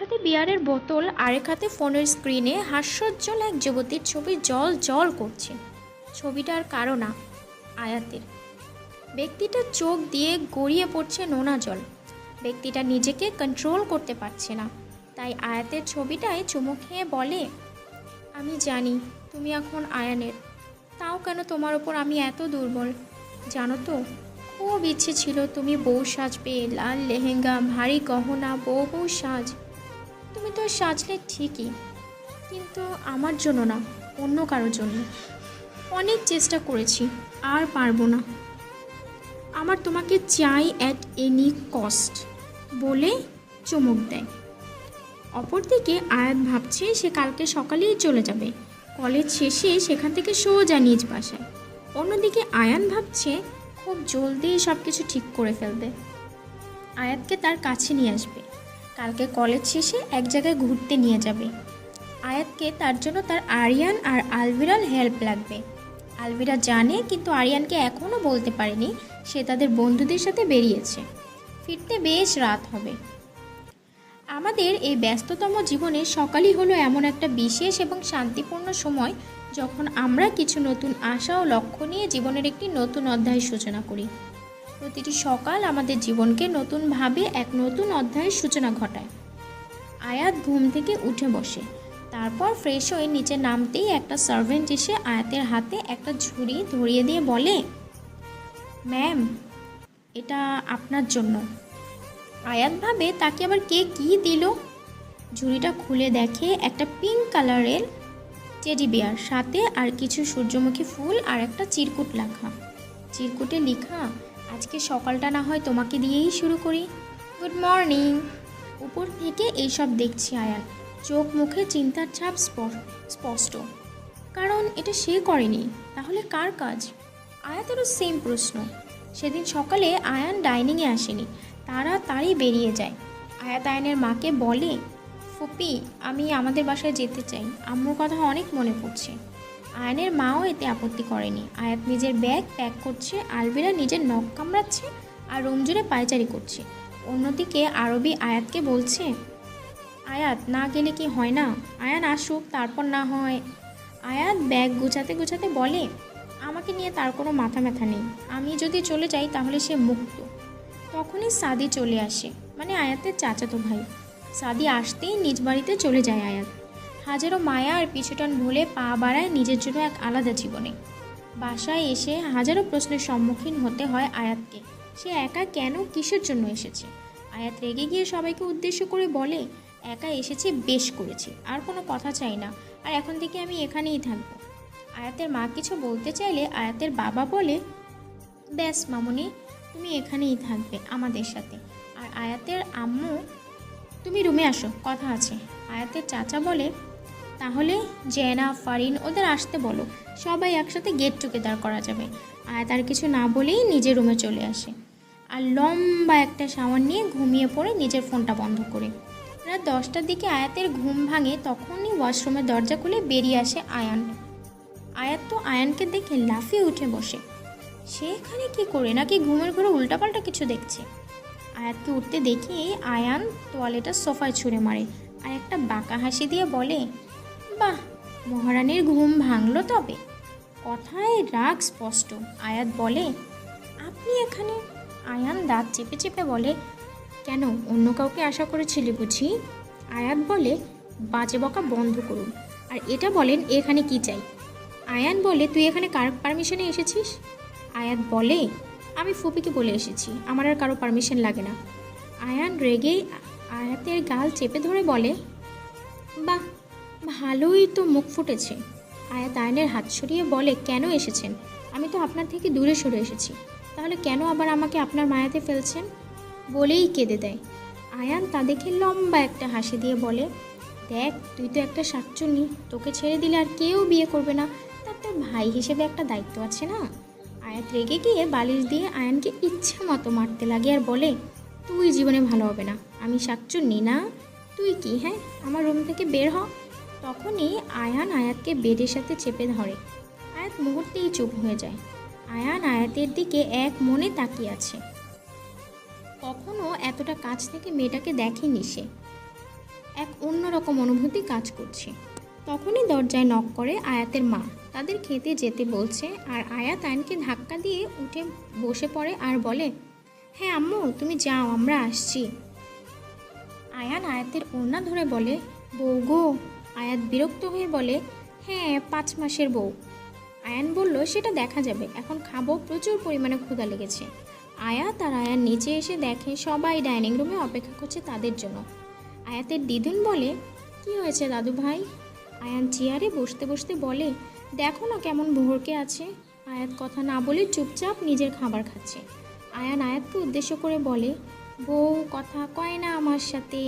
হাতে বিয়ারের বোতল, আরেক হাতে ফোনের স্ক্রিনে হাস্যোজ্জ্বল এক যুবতীর ছবি জল জল করছে। ছবিটার কারণ না, আয়াতের। ব্যক্তিটার চোখ দিয়ে গড়িয়ে পড়ছে নোনা জল। ব্যক্তিটা নিজেকে কন্ট্রোল করতে পারছে না, তাই আয়াতের ছবিটায় চুমু খেয়ে বলে, আমি জানি তুমি এখন আয়ানের, তাও কেন তোমার ওপর আমি এত দুর্বল। জানো তো, খুব ইচ্ছে ছিল তুমি বউ সাজবে, লাল লেহেঙ্গা, ভারী গহনা, বউ বউ সাজ। তুমি তো সাজলে ঠিকই, কিন্তু আমার জন্য না, অন্য কারোর জন্য। অনেক চেষ্টা করেছি, আর পারবো না। আমার তোমাকে চাই অ্যাট এনি কস্ট, বলে চুমুক দেয়। অপরদিকে আয়াত ভাবছে সে কালকে সকালেই চলে যাবে, কলেজ শেষে সেখান থেকে সোজা নিজ বাসায়। অন্যদিকে আয়ান ভাবছে খুব জলদি সব কিছু ঠিক করে ফেলবে, আয়াতকে তার কাছে নিয়ে আসবে, কালকে কলেজ শেষে এক জায়গায় ঘুরতে নিয়ে যাবে। আয়াতকে তার জন্য তার আরিয়ান আর আলভিরার হেল্প লাগবে। আলভিরা জানে, কিন্তু আরিয়ানকে এখনও বলতে পারেনি সে তাদের বন্ধুদের সাথে বেরিয়েছে। ফিরতে বেশ রাত হবে। আমাদের এই ব্যস্ততম জীবনে সকালই হলো এমন একটা বিশেষ এবং শান্তিপূর্ণ সময় যখন আমরা কিছু নতুন আশা ও লক্ষ্য নিয়ে জীবনের একটি নতুন অধ্যায়ের সূচনা করি। প্রতিটি সকাল আমাদের জীবনকে নতুনভাবে এক নতুন অধ্যায়ের সূচনা ঘটায়। আয়াত ঘুম থেকে উঠে বসে, তারপর ফ্রেশ হয়ে নিচে নামতেই একটা সার্ভেন্ট এসে আয়াতের হাতে একটা ঝুড়ি ধরিয়ে দিয়ে বলে, ম্যাম, এটা আপনার জন্য। আয়াত ভাবে তাকে আবার কে কী দিল। ঝুড়িটা খুলে দেখে একটা পিঙ্ক কালারের টেডি বিয়ার, সাথে আর কিছু সূর্যমুখী ফুল আর একটা চিরকুট লেখা। চিরকুটে লেখা, আজকে সকালটা না হয় তোমাকে দিয়েই শুরু করি, গুড মর্নিং। উপর থেকে এইসব দেখছি আয়ান, চোখ মুখে চিন্তার ছাপ স্পষ্ট। কারণ এটা সে করেনি, তাহলে কার কাজ? আয়াতেরও সেম প্রশ্ন। সেদিন সকালে আয়ান ডাইনিংয়ে আসেনি, তাড়াতাড়ি বেরিয়ে যায়। আয়াত আয়ানের মাকে বলে, ফুপি, আমি আমাদের বাসায় যেতে চাই, আম্মুর কথা অনেক মনে পড়ছে। আয়ানের মাও এতে আপত্তি করেনি। আয়াত নিজের ব্যাগ প্যাক করছে, আলভিরা নিজের নখ কামড়াচ্ছে আর রুম জুড়ে পায়চারি করছে। অন্যদিকে আরবি আয়াতকে বলছে, আয়াত না গেলে কি হয় না, আয়ান আসুক, তারপর না হয়। আয়াত ব্যাগ গুছাতে গুছাতে বলে, আমাকে নিয়ে তার কোনো মাথা ব্যথা নেই, আমি যদি চলে যাই তাহলে সে মুক্ত। তখনই সাদি চলে আসে, মানে আয়াতের চাচাতো ভাই। সাদি আসতেই নিজ বাড়িতে চলে যায় আয়াত। হাজারো মায়া আর পিছুটান ভুলে পা বাড়ায় নিজের জন্য এক আলাদা জীবনে। বাসায় এসে হাজারো প্রশ্নের সম্মুখীন হতে হয় আয়াতকে। সে একা কেন, কিসের জন্য এসেছে? আয়াত রেগে গিয়ে সবাইকে উদ্দেশ্য করে বলে, একা এসেছি, বেশ করেছি, আর কোনো কথা চাই না, আর এখন থেকে আমি এখানেই থাকবো। আয়াতের মা কিছু বলতে চাইলে আয়াতের বাবা বলে, ব্যাস মামুনি, তুমি এখানেই থাকবে আমাদের সাথে। আর আয়াতের আম্মু, তুমি রুমে আসো, কথা আছে। আয়াতের চাচা বলে, তাহলে জেনা, ফারিন ওদের আসতে বলো, সবাই একসাথে গেট টুগেদার করা যাবে। আয়াত আর কিছু না বলেই নিজের রুমে চলে আসে আর লম্বা একটা শাওয়ার নিয়ে ঘুমিয়ে পড়ে নিজের ফোনটা বন্ধ করে। রাত 10টার দিকে আয়াতের ঘুম ভাঙে, তখনই ওয়াশরুমের দরজা খুলে বেরিয়ে আসে আয়ান। আয়াত তো আয়ানকে দেখে লাফিয়ে উঠে বসে। সে এখানে কী করে, নাকি ঘুমের ঘরে উল্টাপাল্টা কিছু দেখছে? আয়াতকে উঠতে দেখে আয়ান তোয়ালেটা সোফায় ছুঁড়ে মারে আর একটা বাঁকা হাসি দিয়ে বলে, বাহ, মহারানীর ঘুম ভাঙলো তবে। কথায় রাগ স্পষ্ট। আয়াত বলে, আপনি এখানে? আয়ান দাঁত চেপে চেপে বলে, কেন, অন্য কাউকে আশা করেছিলি বুঝি? আয়াত বলে, বাজে বকা বন্ধ করুন, আর এটা বলেন এখানে কি চাই? আয়ান বলে, তুই এখানে কার পারমিশনে এসেছিস? আয়াত বলে, আমি ফুপিকে বলে এসেছি, আমার আর কারো পারমিশন লাগে না। আয়ান রেগে আয়াতের গাল চেপে ধরে বলে, বাহ, ভালোই তো মুখ ফুটেছে। আয়াত আয়ানের হাত সরিয়ে বলে, কেন এসেছেন? আমি তো আপনার থেকে দূরে সরে এসেছি, তাহলে কেন আবার আমাকে আপনার মায়াতে ফেলছেন? বলেই কেঁদে দেয়। আয়ান তা দেখে লম্বা একটা হাসি দিয়ে বলে, দেখ, তুই তো একটা শাকচুন্নি, তোকে ছেড়ে দিলে আর কেউ বিয়ে করবে না, তার তোর ভাই হিসেবে একটা দায়িত্ব আছে না? আয়াত রেগে গিয়ে বালিশ দিয়ে আয়ানকে ইচ্ছে মতো মারতে লাগে আর বলে, তুই জীবনে ভালো হবে না, আমি শাকচুন্নি না, তুই কি? হ্যাঁ, আমার রুম থেকে বের হ। তখনই আয়ান আয়াতকে বেডের সাথে চেপে ধরে। আয়াত মুহূর্তেই চুপ হয়ে যায়। আয়ান আয়াতের দিকে এক মনে তাকিয়ে আছে। কখনো এতটা কাছ থেকে মেয়েটাকে দেখেনি সে। এক অন্যরকম অনুভূতি কাজ করছে। তখনই দরজায় নক করে আয়াতের মা। তাদের খেতে যেতে বলছে আর আয়াত আয়নকে ধাক্কা দিয়ে উঠে বসে পড়ে আর বলে, হ্যাঁ আম্মু তুমি যাও, আমরা আসছি। আয়ান আয়াতের ওড়না ধরে বলে, বউ গো। আয়াত বিরক্ত হয়ে বলে, হ্যাঁ 5 মাসের বউ। আয়ান বলল, সেটা দেখা যাবে, এখন খাবো, প্রচুর পরিমাণে ক্ষুধা লেগেছে। আয়াত আর আয়ান নিচে এসে দেখে সবাই ডাইনিং রুমে অপেক্ষা করছে তাদের জন্য। আয়াতের দিদুন বলে, কি হয়েছে দাদু ভাই? আয়ান চেয়ারে বসতে বসতে বলে, দেখো না কেমন ভোরকে আছে। আয়াত কথা না বলে চুপচাপ নিজের খাবার খাচ্ছে। আয়ান আয়াতকে উদ্দেশ্য করে বলে, বউ কথা কয় না আমার সাথে।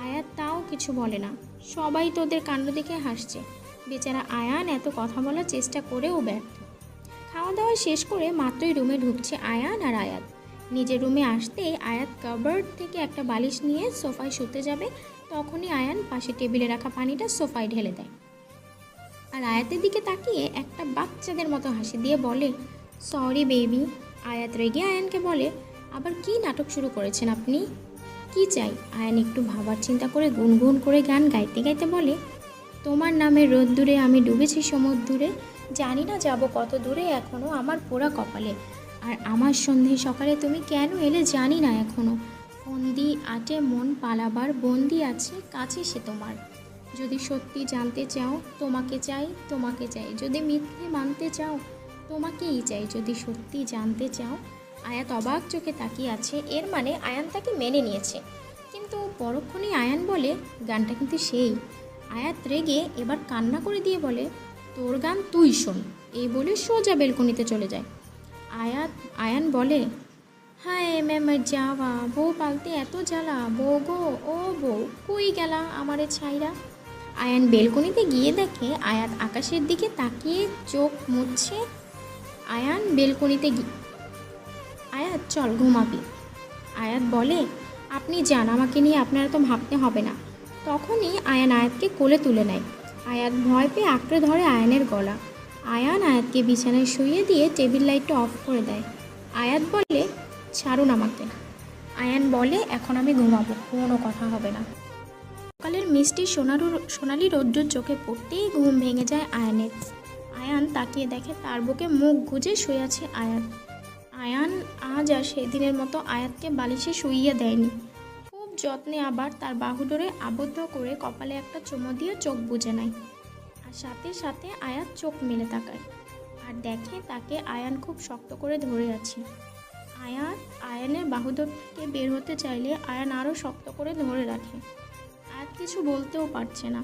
আয়াত তাও কিছু বলে না। সবাই তোদের কাণ্ড দেখে হাসছে। বেচারা আয়ান এত কথা বলার চেষ্টা করেও ব্যর্থ। খাওয়া দাওয়া শেষ করে মাত্রই রুমে ঢুকছে আয়ান আর আয়াত। নিজের রুমে আসতেই আয়াত কাবার্ড থেকে একটা বালিশ নিয়ে সোফায় শুতে যাবে, তখনই আয়ান পাশে টেবিলে রাখা পানিটা সোফায় ঢেলে দেয় আর আয়াতের দিকে তাকিয়ে একটা বাচ্চাদের মতো হাসি দিয়ে বলে, সরি বেবি। আয়াত রেগে আয়ানকে বলে, আবার কি নাটক শুরু করেছেন আপনি? কি চাই? আয়ান একটু ভাবার চিন্তা করে গুনগুন করে গান গাইতে গাইতে বলে, তোমার নামে রোদ্দুরে আমি ডুবেছি সমুদ্রে, জানি না যাব কত দূরে এখনও আমার পোড়া কপালে, আর আমার সন্ধে সকালে তুমি কেন এলে জানি না এখনও, ফন্দি আটে মন পালাবার বন্দি আছে কাছে সে তোমার, যদি সত্যি জানতে চাও তোমাকে চাই, তোমাকে চাই, যদি মিথ্যে মানতে চাও তোমাকেই চাই, যদি সত্যি জানতে চাও। আয়াত অবাক চোখে তাকিয়ে আছে, এর মানে আয়ান তাকে মেনে নিয়েছে। কিন্তু পরক্ষণেই আয়ান বলে, গানটা কিন্তু সেই। আয়াত রেগে এবার কান্না করে দিয়ে বলে, তোর গান তুই শোন। এই বলে সোজা বেলকনিতে চলে যায়। আয়ান বলে, হায় ম্যামের যাওয়া, বউ পালতে এত জ্বালা, বউ গো ও বউ কই গেলা আমারে ছাইরা। আয়ান বেলকনিতে গিয়ে দেখে আয়াত আকাশের দিকে তাকিয়ে চোখ মুছছে। আয়ান বেলকনিতে আয়াত চল ঘুমাবি। আয়াত বলে, আপনি যান, আমাকে নিয়ে আপনারা তো ভাবতে হবে না। তখনই আয়ান আয়াতকে কোলে তুলে নেয়। আয়াত ভয় পেয়ে আঁকড়ে ধরে আয়ানের গলা। আয়ান আয়াতকে বিছানায় শুইয়ে দিয়ে টেবিল লাইটটা অফ করে দেয়। আয়াত বলে, ছাড়ুন আমাকে। আয়ান বলে, এখন আমি ঘুমাবো, কোনো কথা হবে না। সকালের মিষ্টি সোনালি রৌদ্র চোখে পড়তেই ঘুম ভেঙে যায় আয়ানের। আয়ান তাকিয়ে দেখে তার বুকে মুখ গুজে শুয়ে আছে আয়াত। আয়ান আজ আর সেদিনের মতো আয়াতকে বালিশে শুইয়ে দেয়নি। খুব যত্নে আবার তার বাহু ধরে আবদ্ধ করে কপালে একটা চুমো দিয়ে চোখ বুজে নেয়। আর সাথে সাথে আয়াত চোখ মেলে তাকায় আর দেখে তাকে আয়ান খুব শক্ত করে ধরে আছে। আয়ানের বাহুদর থেকে বের হতে চাইলে আয়ান আরও শক্ত করে ধরে রাখে। আয়াত কিছু বলতেও পারছে না,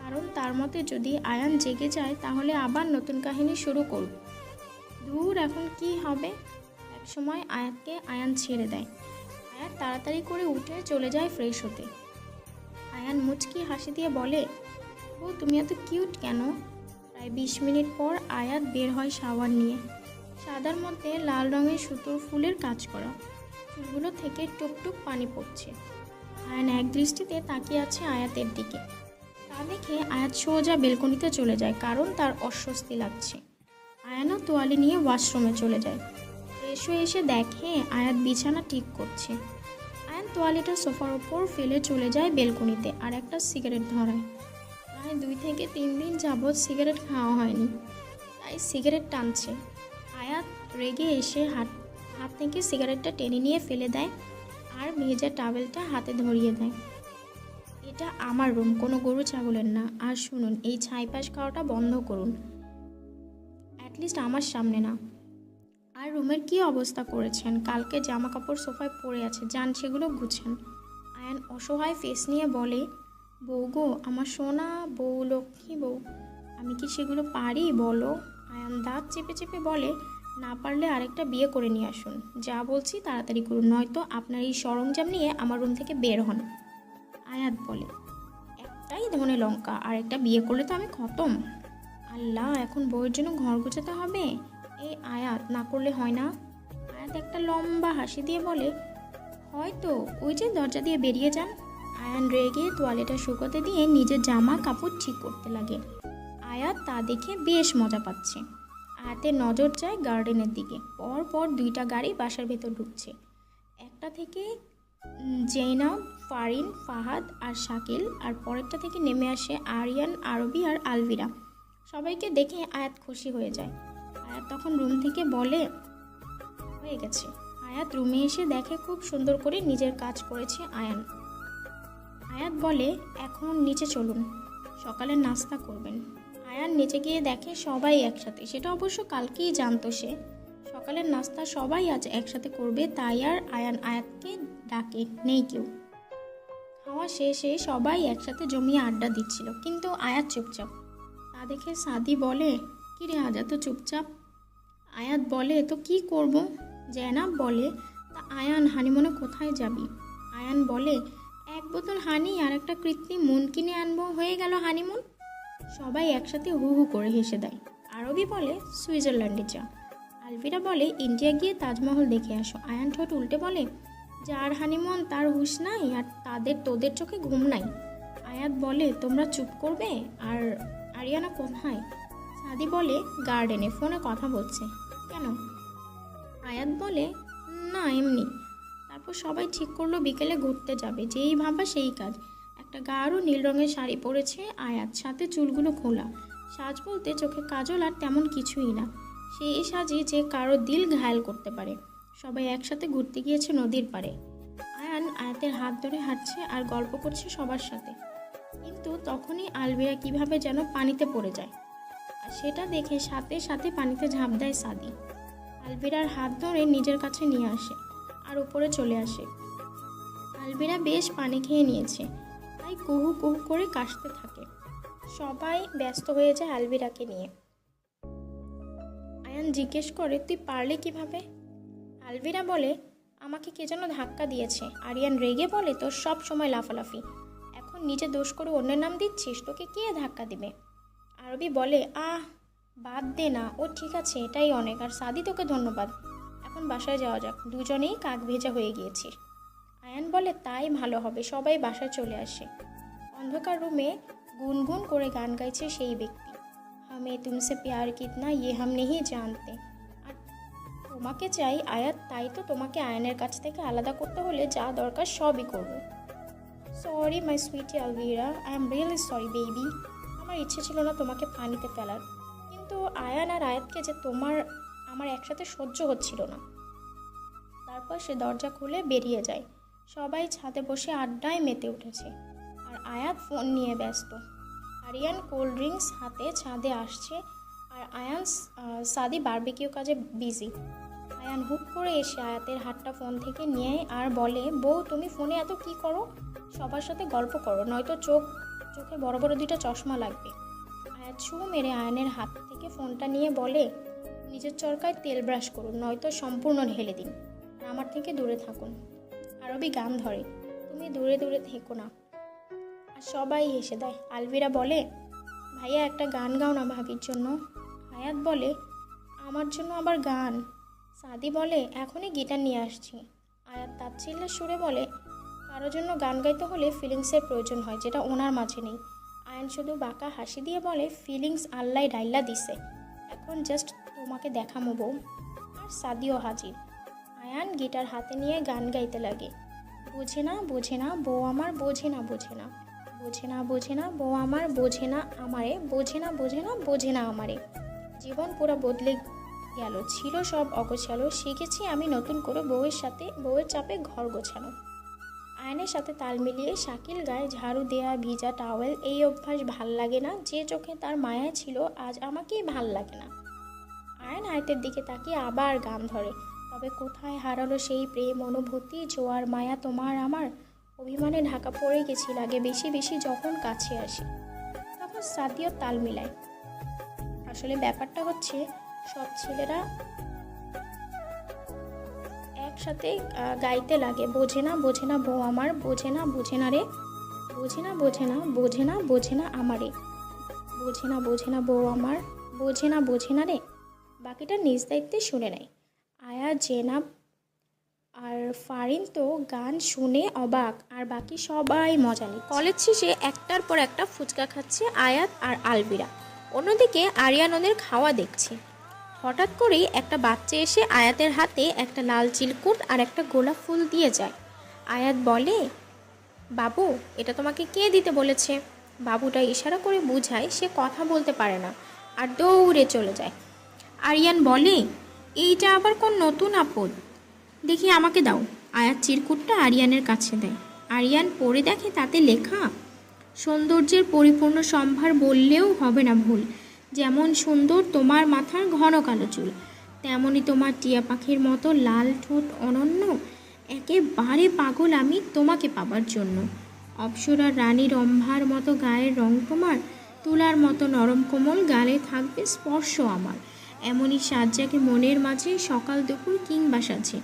কারণ তার মতে যদি আয়ান জেগে যায় তাহলে আবার নতুন কাহিনী শুরু করবে। দূর এখন কি হবে। এক সময় আয়াতকে আয়ান ছেড়ে দেয়। আয়াত তাড়াতাড়ি করে উঠে চলে যায় ফ্রেশ হতে। আয়ান মুচকি হাসি দিয়ে বলে, ও তুমি এত কিউট কেন? প্রায় 20 মিনিট পর আয়াত বের হয় শাওয়ার নিয়ে। সাদার মধ্যে লাল রঙের সুতোর ফুলের কাজ করা, চুলগুলো থেকে টুকটুক পানি পড়ছে। আয়ান এক দৃষ্টিতে তাকিয়ে আছে আয়াতের দিকে। তা দেখে আয়াত সোজা বেলকনিতে চলে যায়, কারণ তার অস্বস্তি লাগছে। আয়ানও তোয়ালে নিয়ে ওয়াশরুমে চলে যায়। ফ্রেশ হয়ে এসে দেখে আয়াত বিছানা ঠিক করছে। আয়ান তোয়ালেটা সোফার ওপর ফেলে চলে যায় বেলকনিতে আর একটা সিগারেট ধরায়। প্রায় 2 থেকে 3 দিন যাবৎ সিগারেট খাওয়া হয়নি, তাই সিগারেট টানছে। আয়াত রেগে এসে হাত থেকে সিগারেটটা টেনে নিয়ে ফেলে দেয় আর ভেজা টাওয়েলটা হাতে ধরিয়ে দেয়। এটা আমার রুম, কোনো গরু ছাগলের না। আর শুনুন, এই ছাইপাশ খাওয়াটা বন্ধ করুন, অ্যাটলিস্ট আমার সামনে না। আর রুমের কি অবস্থা করেছেন, কালকে জামা কাপড় সোফায় পড়ে আছে, যান সেগুলো গুছান। আয়ান অসহায় ফেস নিয়ে বলে, বউ গো আমার সোনা বউ, লক্ষ্মী বউ, আমি কি সেগুলো পারি বলো? আয়ান দাঁত চেপে চেপে বলে, না পারলে আরেকটা বিয়ে করে নিয়ে আসুন। যা বলছি তাড়াতাড়ি করুন, নয়তো আপনার এই সরঞ্জাম নিয়ে আমার রুম থেকে বের হন। আয়াত বলে, একটাই ধনে লঙ্কা, আর একটা বিয়ে করলে তো আমি খতম। আল্লাহ, এখন বউয়ের জন্য ঘর গোছাতে হবে? এই আয়াত, না করলে হয় না? আয়াত একটা লম্বা হাসি দিয়ে বলে, হয়তো, ওই যে দরজা দিয়ে বেরিয়ে যান। আয়ান রেগে তোয়ালেটা শুকোতে দিয়ে নিজের জামা কাপড় ঠিক করতে লাগে। আয়াত তা দেখে বেশ মজা পাচ্ছে। আয়াতের নজর যায় গার্ডেনের দিকে। পরপর 2টা গাড়ি বাসার ভেতর ঢুকছে। একটা থেকে জেইনাব, ফারিন, ফাহাদ আর শাকিল, আর পরেরটা থেকে নেমে আসে আরিয়ান, আরবি আর আলভিরা। সবাইকে দেখে আয়াত খুশি হয়ে যায়। আয়াত তখন রুম থেকে বলে হয়ে গেছে। আয়াত রুমে এসে দেখে খুব সুন্দর করে নিজের কাজ করেছে আয়ান। আয়াত বলে এখন নিচে চলুন, সকালের নাস্তা করবেন। আয়ান নিচে গিয়ে দেখে সবাই একসাথে, সেটা অবশ্য কালকেই জানতো সে। সকালের নাস্তা সবাই আজ একসাথে করবে, তাই আর আয়ান আয়াতকে ডাকে নেই কেউ। খাওয়া শেষে সবাই একসাথে জমিয়ে আড্ডা দিচ্ছিল, কিন্তু আয়াত চুপচাপ। তা দেখে সাদি বলে কিরে আজ এত চুপচাপ? আয়াত বলে তো কি করব। জেনাব বলে তা আয়ান হানিমুনে কোথায় যাবি? আয়ান বলে এক বোতল হানি আর একটা কৃত্রিম মন কিনে আনবো, হয়ে গেল হানিমুন। সবাই একসাথে হু হু করে হেসে দেয়। আরবি বলে সুইজারল্যান্ডে যা। আলভিরা বলে ইন্ডিয়া গিয়ে তাজমহল দেখে আসো। আয়ান ঠোঁট উল্টে বলে যার হানিমুন তার হুঁশ নাই, আর তোদের চোখে ঘুম নাই। আয়াত বলে তোমরা চুপ করবে। আর আরিয়ানা কোথায়? সাদি বলে গার্ডেনে ফোনে কথা বলছে। কেন? আয়াত বলে না এমনি। তারপর সবাই ঠিক করলো বিকেলে ঘুরতে যাবে, যেই ভাবা সেই কাজ। একটা গাঢ় নীল রঙের শাড়ি পরেছে আয়াত, সাথে চুলগুলো খোলা। সাজ বলতে চোখে কাজল আর তেমন কিছুই না, সেই সাজে যে কারো দিল ঘায়াল করতে পারে। সবাই একসাথে ঘুরতে গিয়েছে নদীর পাড়ে। আয়ান আয়াতের হাত ধরে হাঁটছে আর গল্প করছে সবার সাথে, কিন্তু তখনই আলভিরা কিভাবে যেন পানিতে পড়ে যায়, আর সেটা দেখে সাথে সাথে পানিতে ঝাঁপ দেয় সাদি। আলভিরার হাত ধরে নিজের কাছে নিয়ে আসে আর উপরে চলে আসে। আলভিরা বেশ পানি খেয়ে নিয়েছে, তাই কুহু কুহু করে কাশতে থাকে। সবাই ব্যস্ত হয়ে যায় আলভিরাকে নিয়ে। আয়ান জিজ্ঞেস করে তুই পারলে কিভাবে? আলভিরা বলে আমাকে কে যেন ধাক্কা দিয়েছে। আরিয়ান রেগে বলে তোর সব সময় লাফালাফি, এখন নিজে দোষ করে অন্যের নাম দিচ্ছিস, তোকে কে ধাক্কা দিবে? আরবি বলে বাদ দে না, ও ঠিক আছে, এটাই অনেক। আর সাদি তোকে ধন্যবাদ, এখন বাসায় যাওয়া যাক, দুজনেই কাক ভেজা হয়ে গিয়েছিস। আয়ান বলে তাই ভালো হবে। সবাই বাসায় চলে আসে। অন্ধকার রুমে গুনগুন করে গান গাইছে সেই ব্যক্তি, হামে তুমসে প্যার কিতনা ইয়ে হাম নেহি জানতে। আর তোমাকে চাই আয়াত, তাই তো তোমাকে আয়ানের কাছ থেকে আলাদা করতে হলে যা দরকার সবই করবো। Sorry my sweetie Alvira, I am really sorry baby. আমার ইচ্ছে ছিল না তোমাকে পানিতে ফেলার, কিন্তু আয়ান আর আয়াতকে যে আমার একসাথে সহ্য হচ্ছিল না। তারপর সে দরজা খুলে বেরিয়ে যায়। সবাই ছাদে বসে আড্ডায় মেতে উঠেছে, আর আয়াত ফোন নিয়ে ব্যস্ত। আরিয়ান কোল্ড ড্রিঙ্কস হাতে ছাদে আসছে, আর আয়ান সাদি বারবিকিউ কাজে বিজি। আয়ান হুট করে এসে আয়াতের হাতটা ফোন থেকে নিয়ে আর বলে বউ তুমি ফোনে এত কি করো? সবার সাথে গল্প করো, নয়তো চোখে বড় বড় দুটো চশমা লাগবে। আয়াত ছু মেরে আয়ানের হাত থেকে ফোনটা নিয়ে বলে নিজের চরকায় তেল ব্রাশ করুন, নয়তো সম্পূর্ণ ঢেলে দিন, আর আমার থেকে দূরে থাকুন। আরবি গান ধরে তুমি দূরে দূরে থেকো না, আর সবাই হেসে দেয়। আলভিরা বলে ভাইয়া একটা গান গাও না ভাবির জন্য। আয়াত বলে আমার জন্য আবার গান? সাদি বলে এখনই গিটার নিয়ে আসছি। আয়াত তাচ্ছিল্যের সুরে বলে কারোর জন্য গান গাইতে হলে ফিলিংসের প্রয়োজন হয়, যেটা ওনার মাঝে নেই। আয়ান শুধু বাঁকা হাসি দিয়ে বলে ফিলিংস আল্লাহ ডাইল্লা দিছে, এখন জাস্ট তোমাকে দেখামো বউ। আর সাদিও হাজির। আয়ান গিটার হাতে নিয়ে গান গাইতে লাগে, বোঝে না বোঝে না বউ আমার, বোঝে না বোঝে না, বোঝে না বোঝে না বউ আমার, বোঝে না আমারে, বোঝে না বোঝে না বোঝে না আমারে। জীবন পুরো বদলে গেল, ছিল সব অগোছালো, শিখেছি আমি নতুন করে বউয়ের চাপে ঘর গোছানো। আয়নের সাথে তাল মিলিয়ে শাকিল গায়ে ঝাড়ু দেয়া ভিজা টাওয়েল, এই অভ্যাস ভাল লাগে না, যে চোখে তার মায়া ছিল আজ আমাকেই ভাল লাগে না। আয়ন আয়তের দিকে তাকিয়ে আবার গান ধরে, তবে কোথায় হারালো সেই প্রেম অনুভূতি, জোয়ার মায়া তোমার আমার, অভিমানে ঢাকা পড়ে গেছি লাগে বেশি বেশি যখন কাছে আসি। তখন সাদিও তাল মিলায়। আসলে ব্যাপারটা হচ্ছে সব ছেলেরা একসাথে গাইতে লাগে, বোঝে না বোঝে না বউ আমার, বোঝে না বোঝে না রে, বোঝে না বোঝে না বোঝে না বোঝে না আমারে, বোঝে না বোঝে না বউ আমার, বোঝে না বোঝে না রে। বাকিটা নিজ দায়িত্বে শুনে নেয়। আয়া, জেনাব আর ফারিন তো গান শুনে অবাক, আর বাকি সবাই মজা নেয়। কলেজ শেষে একটার পর একটা ফুচকা খাচ্ছে আয়াত আর আলভিরা, অন্যদিকে আরিয়ান ওদের খাওয়া দেখছে। হঠাৎ করেই একটা বাচ্চা এসে আয়াতের হাতে একটা লাল চিলকুট আর একটা গোলাপ ফুল দিয়ে যায়। আয়াত বলে, বাবু, এটা তোমাকে কে দিতে বলেছে? বাবুটা ইশারা করে বোঝায় সে কথা বলতে পারে না, আর দৌড়ে চলে যায়। আরিয়ান বলে, এইটা আবার কোন নতুন আপদ? দেখি আমাকে দাও। আয়াত চিরকুটটা আরিয়ানের কাছে দেয়। আরিয়ান পড়ে দেখে তাতে লেখা, সৌন্দর্যের পরিপূর্ণ সম্ভার বললেও হবে না ভুল। যেমন সুন্দর তোমার মাথার ঘন কালো চুল, তেমনই তোমার টিয়া পাখির মতো লাল ঠোঁট অনন্য। একেবারে পাগল আমি তোমাকে পাবার জন্য। অপ্সরার রানী রম্ভার মতো গায়ের রং তোমার, তুলার মতো নরম কোমল গালে থাকবে স্পর্শ আমার। এমনই সাজ্জাকে মনের মাঝে সকাল দুপুর কিংবা সাজে।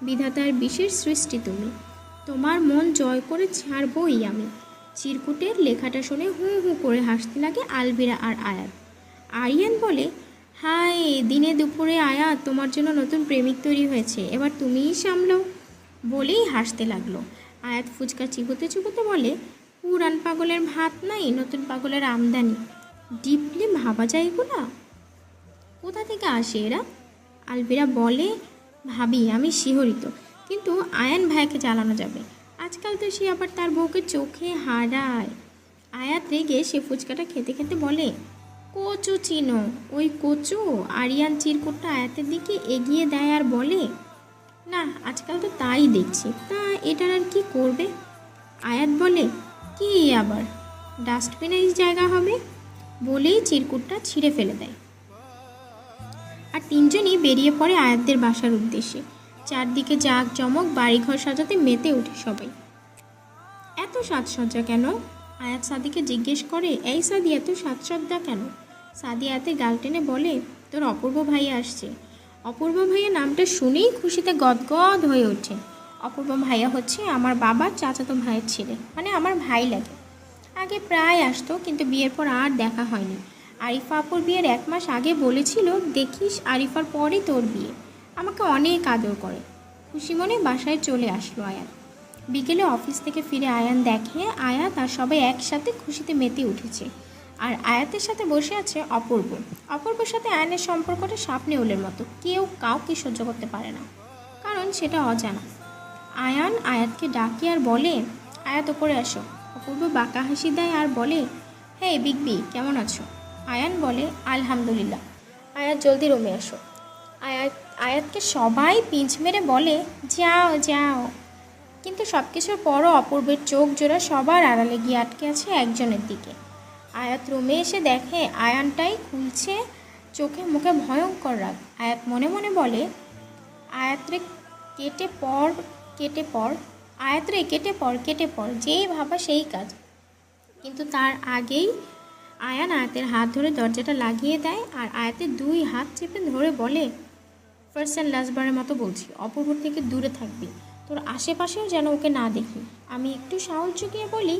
বিধাতার বিশেষ সৃষ্টি তুমি, তোমার মন জয় করে ছাড়বই আমি। চিরকুটের লেখাটা শুনে হু হু করে হাসতে লাগে আলবিরা আর আয়াত। আরিয়ান বলে, হায়, দিনে দুপুরে আয়াত তোমার জন্য নতুন প্রেমিক তৈরি হয়েছে, এবার তুমিই সামলাও। বলেই হাসতে লাগলো। আয়াত ফুচকা চিবোতে চিবোতে বলে, পুরান পাগলের ভাত নাই, নতুন পাগলের আমদানি। ডিপলি ভাবা যায় এগুলা? কোথা থেকে আসে এরা? আলবিরা বলে, ভাবি, আমি শিহরিত, কিন্তু আয়ান ভাইকে জ্বালানো যাবে। আজকাল তো সে আবার তার বউকে চোখে হারায়। আয়াত রেগে সে ফুচকাটা খেতে খেতে বলে, কচু চিনো? ওই কচু? আরিয়ান চিরকুটটা আয়াতের দিকে এগিয়ে দেয় আর বলে, না, আজকাল তো তাই দেখছি। তা এটার আর কি করবে? আয়াত বলে, কি আবার, ডাস্টবিনের জায়গা হবে। বলেই চিরকুটটা ছিঁড়ে ফেলে দেয়। আর তিনজনই বেরিয়ে পড়ে আয়াতদের বাসার উদ্দেশ্যে। চারদিকে জাঁকজমক, বাড়িঘর সাজাতে মেতে ওঠে সবাই। এত সাজসজ্জা কেন? আয়াত সাদিকে জিজ্ঞেস করে, এই সাদি, এত সাজসজ্জা কেন? সাদি আয়াতের গাল টেনে বলে, তোর অপূর্ব ভাইয়া আসছে। অপূর্ব ভাইয়া নামটা শুনেই খুশিতে গদগদ হয়ে ওঠে। অপূর্ব ভাইয়া হচ্ছে আমার বাবার চাচাতো ভাইয়ের ছেলে, মানে আমার ভাই লাগে। আগে প্রায় আসতো, কিন্তু বিয়ের পর আর দেখা হয়নি। আরিফা আপুর বিয়ের 1 মাস আগে বলেছিল, দেখিস আরিফার পরই তোর বিয়ে। আমাকে অনেক আদর করে। খুশি মনে বাসায় চলে আসলো আয়াত। বিকেলে অফিস থেকে ফিরে আয়ান দেখে আয়াত আর সবাই একসাথে খুশিতে মেতে উঠেছে। আর আয়াতের সাথে বসে আছে অপূর্ব। অপূর্বর সাথে আয়ানের সম্পর্কটা সাপ নেউলের মতো, কেউ কাউকে সহ্য করতে পারে না, কারণ সেটা অজানা। আয়ান আয়াতকে ডাকে আর বলে, আয়াত ওপরে আসো। অপূর্ব বাঁকা হাসি দেয় আর বলে, হ্যাঁ বিগবি, কেমন আছো? আয়ান বলে, আলহামদুলিল্লাহ। আয়াত জলদি রুমে আসো। আয়াতকে সবাই পিঞ্চ মেরে বলে, যাও যাও। কিন্তু সব কিছুর পরও অপূর্বের চোখ জোড়া সবার আড়ালে গিয়ে আটকে আছে একজনের দিকে। আয়াত রুমে এসে দেখে আয়ানটাই খুলছে, চোখে মুখে ভয়ঙ্কর রাগ। আয়াত মনে মনে বলে, আয়াতরে কেটে পড়, কেটে পড়, আয়াতরে কেটে পড়, কেটে পড়, যেই ভাবা সেই কাজ। কিন্তু তার আগেই আয়ান আয়াতের হাত ধরে দরজাটা লাগিয়ে দেয় আর আয়াতের 2 হাত চেপে ধরে বলে, ফার্স্ট অ্যান্ড লাস্টবারের মতো বলছি, অপূর্ব থেকে দূরে থাকবি। তোর আশেপাশেও যেন ওকে না দেখি। আমি একটু সাহস জুগিয়ে বলি,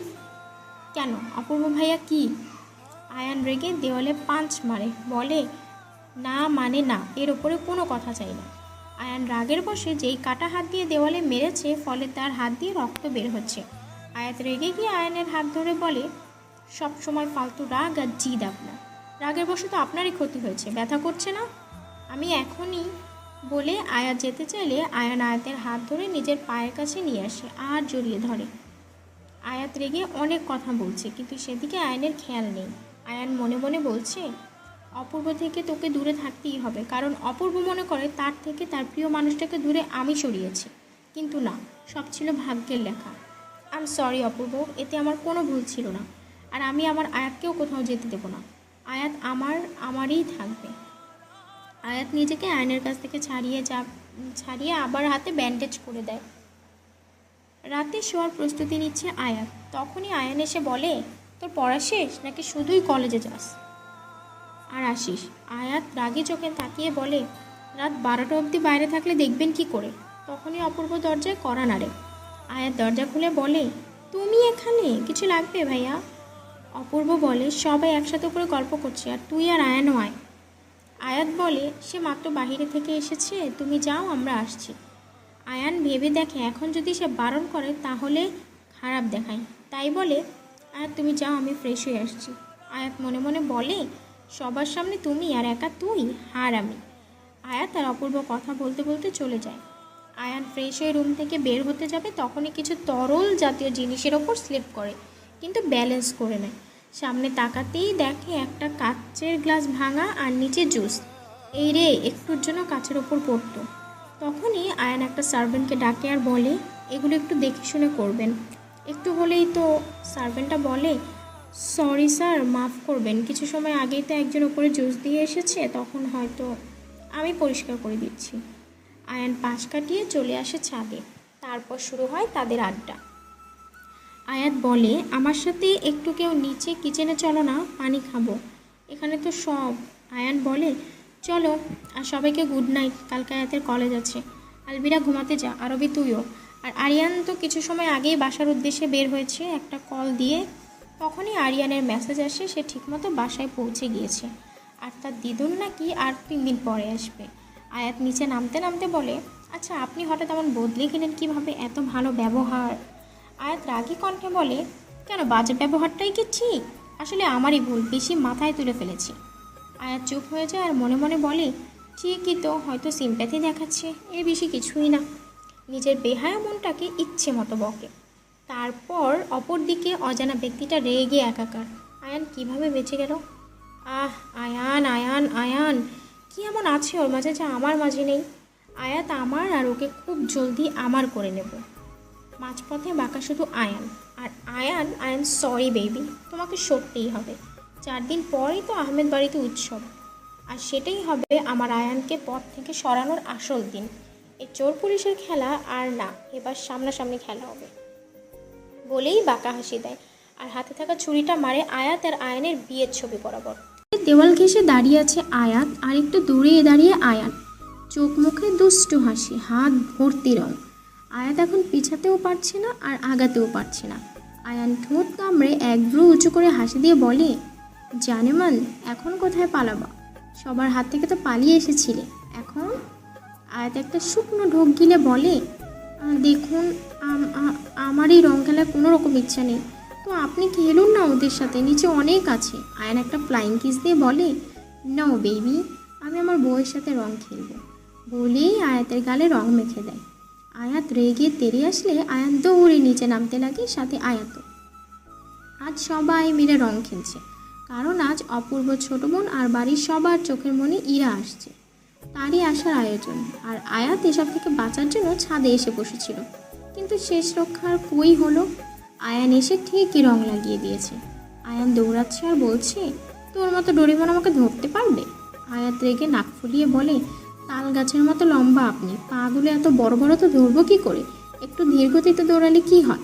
কেন, অপূর্ব ভাইয়া কি? আয়ান রেগে দেওয়ালে পাঞ্চ মারে, বলে, না মানে না, এর ওপরে কোনো কথা চাই না। আয়ান রাগের বসে যেই কাটা হাত দিয়ে দেওয়ালে মেরেছে, ফলে তার হাত দিয়ে রক্ত বের হচ্ছে। আয়াত রেগে গিয়ে আয়ানের হাত ধরে বলে, সব সময় ফালতু রাগ আর জিদ আপনার। রাগের বসে তো আপনারই ক্ষতি হয়েছে, ব্যথা করছে না? আমি এখনই। বলে আয়াত যেতে চাইলে আয়ান আয়াতের হাত ধরে নিজের পায়ের কাছে নিয়ে আসে আর জড়িয়ে ধরে। আয়াত রেগে অনেক কথা বলছে, কিন্তু সেদিকে আয়ানের খেয়াল নেই। আয়ান মনে মনে বলছে, অপূর্ব থেকে তোকে দূরে থাকতেই হবে, কারণ অপূর্ব মনে করে তার থেকে তার প্রিয় মানুষটাকে দূরে আমি সরিয়েছি। কিন্তু না, সব ছিল ভাগ্যের লেখা। আই এম সরি অপূর্ব, এতে আমার কোনো ভুল ছিল না। আর আমি আমার আয়াতকেও কোথাও যেতে দেবো না। আয়াত আমারই থাকবে। আয়াত নিজেকে আয়নের কাছ থেকে ছাড়িয়ে আবার হাতে ব্যান্ডেজ করে দেয়। রাতে শোয়ার প্রস্তুতি নিচ্ছে আয়াত। তখনই আয়ান এসে বলে, তোর পড়া শেষ নাকি শুধুই কলেজে যাস আর আসিস? আয়াত রাগে চোখে তাকিয়ে বলে, রাত 12টা অবধি বাইরে থাকলে দেখবেন কি করে? তখনই অপূর্ব দরজায় কড়া নাড়ে। আয়াত দরজা খুলে বলে, তুমি এখানে? কিছু লাগবে ভাইয়া? অপূর্ব বলে, সবাই একসাথে করে গল্প করছে, আর তুই আর আয়ানও আয়। আয়াত বলে, সে মাত্র বাহিরে থেকে এসেছে, তুমি যাও, আমরা আসছি। আয়ান ভেবে দেখে এখন যদি সে বারণ করে তাহলে খারাপ দেখায়, তাই বলে, আয়াত তুমি যাও, আমি ফ্রেশ হয়ে আসছি। আয়াত মনে মনে বলে, সবার সামনে তুমি আর একা তুই, হার আমি। আয়াত আর অপূর্ব কথা বলতে বলতে চলে যায়। আয়ান ফ্রেশ হয়ে রুম থেকে বের হতে যাবে তখনই কিছু তরল জাতীয় জিনিসের ওপর স্লিপ করে, কিন্তু ব্যালেন্স করে নেয়। সামনে তাকাতেই দেখে একটা কাচের গ্লাস ভাঙা আর নিচে জুস। এই রে, একটুর জন্য কাচের ওপর পড়তো। তখনই আয়ান একটা সার্ভেন্টকে ডাকে আর বলে, এগুলো একটু দেখে শুনে করবেন। একটু হলেই তো। সার্ভেন্টটা বলে, সরি স্যার, মাফ করবেন, কিছু সময় আগেই তো একজন উপরে জুস দিয়ে এসেছে, তখন হয়তো আমি পরিষ্কার করে দিচ্ছি। আয়ান পাশ কাটিয়ে চলে আসে ছাদে। তারপর শুরু হয় তাদের আড্ডা। আয়াত বলে, আমার সাথে একটু কেউ নিচে কিচেনে চলো না, পানি খাবো, এখানে তো সব। আয়ান বলে, চলো। আর সবাইকে গুড নাইট, কালকে আয়াতের কলেজ আছে। আলবিরা ঘুমাতে যা, আরবি তুইও। আর আরিয়ান তো কিছু সময় আগেই বাসার উদ্দেশ্যে বের হয়েছে একটা কল দিয়ে। তখনই আরিয়ানের মেসেজ আসে সে ঠিকমতো বাসায় পৌঁছে গিয়েছে, আর তার দিদুন নাকি আর 3 দিন পরে আসবে। আয়াত নিচে নামতে নামতে বলে, আচ্ছা আপনি হঠাৎ এমন বদলে গেলেন কীভাবে, এত ভালো ব্যবহার। আয়াত রাগী কণ্ঠে বলে, কেন, বাজে ব্যবহারটাই কি ঠিক? আসলে আমারই ভুল, বেশি মাথায় তুলে ফেলেছি। আয়াত চুপ হয়ে যায় আর মনে মনে বলে, ঠিকই তো, হয়তো সিম্প্যাথি দেখাচ্ছে, এর বেশি কিছুই না। নিজের বেহায়া মনটাকে ইচ্ছে মতো বকে। তারপর অপর দিকে অজানা ব্যক্তিটা রেগে একাকার। আয়ান কিভাবে বেঁচে গেল? আহ, আয়ান আয়ান আয়ান, কি এমন আছে ওর মাঝে যা আমার মাঝে নেই? আয়াত আমার, আর ওকে খুব জলদি আমার করে নেব। মাঝপথে বাঁকা শুধু আয়ান। আর আয়ান, আয়ান সরি বেবি, তোমাকে সরতেই হবে। 4 দিন পরেই তো আহমেদ বাড়িতে উৎসব, আর সেটাই হবে আমার আয়ানকে পথ থেকে সরানোর আসল দিন। এই চোর পুলিশের খেলা আর না, এবার সামনাসামনি খেলা হবে। বলেই বাঁকা হাসি দেয় আর হাতে থাকা ছুরিটা মারে আয়াত আর আয়ানের বিয়ের ছবি বরাবর। দেওয়াল ঘেঁষে দাঁড়িয়ে আছে আয়াত, আর একটু দূরে দাঁড়িয়ে আয়ান, চোখ মুখে দুষ্টু হাসি, হাত ভর্তি রং। আয়াত এখন পিছাতেও পারছে না আর আগাতেও পারছে না। আয়ান ঠোঁট কামড়ে এক ভ্রু উঁচু করে হাসি দিয়ে বলে, জানেমান, এখন কোথায় পালাবা? সবার হাত থেকে তো পালিয়ে এসেছিলে, এখন? আয়াত একটা শুকনো ঢোক গিলে বলে, দেখুন, আমার এই রং খেলার কোনো রকম ইচ্ছা নেই, তো আপনি খেলুন না ওদের সাথে, নিচে অনেক আছে। আয়ান একটা ফ্লাইং কিস দিয়ে বলে, নাও বেবি, আমি আমার বউয়ের সাথে রং খেলবো। বলেই আয়াতের গালে রং মেখে দেয়। আয়াত রেগে তেড়ে আসলে আয়ান দৌড়ে নিচে নামতে লাগে, সাথে আয়াতও। আজ সবাই মিলে রং খেলছে, কারণ আজ অপূর্ব ছোট বোন আর বাড়ির সবার চোখের মনে ইরা আসছে, তারই আসার আয়োজন। আর আয়াত এসব থেকে বাঁচার জন্য ছাদে এসে বসেছিল, কিন্তু শেষ রক্ষার কই হলো। আয়ান এসে ঠিকই রং লাগিয়ে দিয়েছে। আয়ান দৌড়াচ্ছে আর বলছে, তোর মতো ডোরেমন আমাকে ধরতে পারবে? আয়াত রেগে নাক ফুলিয়ে বলে, তাল গাছের মতো লম্বা আপনি, পাগুলো এত বড় বড়, তো ধরবো কী করে? একটু ধীর গতিতে দৌড়ালে কি হয়?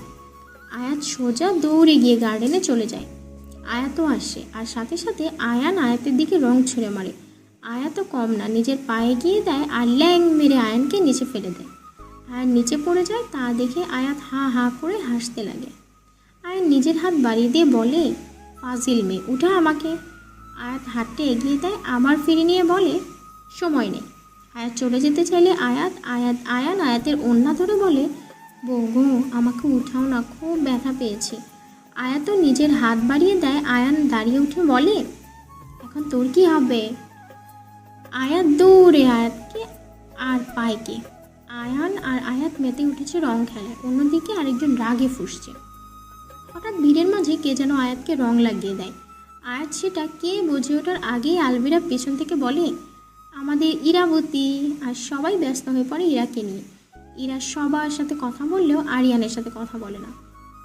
আয়াত সোজা দৌড়ে গিয়ে গার্ডেনে চলে যায়। আয়াতও আসে, আর সাথে সাথে আয়ান আয়াতের দিকে রং ছুঁড়ে মারে। আয়াতও কম না, নিজের পায়ে গিয়ে দেয় আর ল্যাং মেরে আয়ানকে নিচে ফেলে দেয়। আয়ান নিচে পড়ে যায়, তা দেখে আয়াত হা হা করে হাসতে লাগে। আয়ান নিজের হাত বাড়িয়ে দিয়ে বলে, ফাজিল মেয়ে, উঠা আমাকে। আয়াত হাতটা এগিয়ে দেয়, আবার ফিরে নিয়ে বলে, সময় নেই। আয়াত চলে যেতে চাইলে আয়ান আয়াতের ওড়না ধরে বলে, বউ, আমাকে উঠাও না, খুব ব্যথা পেয়েছি। আয়াতও নিজের হাত বাড়িয়ে দেয়। আয়ান দাঁড়িয়ে উঠে বলে, এখন তোর কি হবে? আয়াত দৌড়ে আয়াতকে আর পায়কে। আয়ান আর আয়াত মেতে উঠেছে রং খেলায়, অন্যদিকে আরেকজন রাগে ফুঁসছে। হঠাৎ ভিড়ের মাঝে কে যেন আয়াতকে রং লাগিয়ে দেয়। আয়াত সেটা কে বুঝে ওঠার আগেই আলবিরা পেছন থেকে বলে, আমাদের ইরাবতী। আর সবাই ব্যস্ত হয়ে পড়ে ইরাকে নিয়ে। ইরা সবার সাথে কথা বললেও আরিয়ানের সাথে কথা বলে না।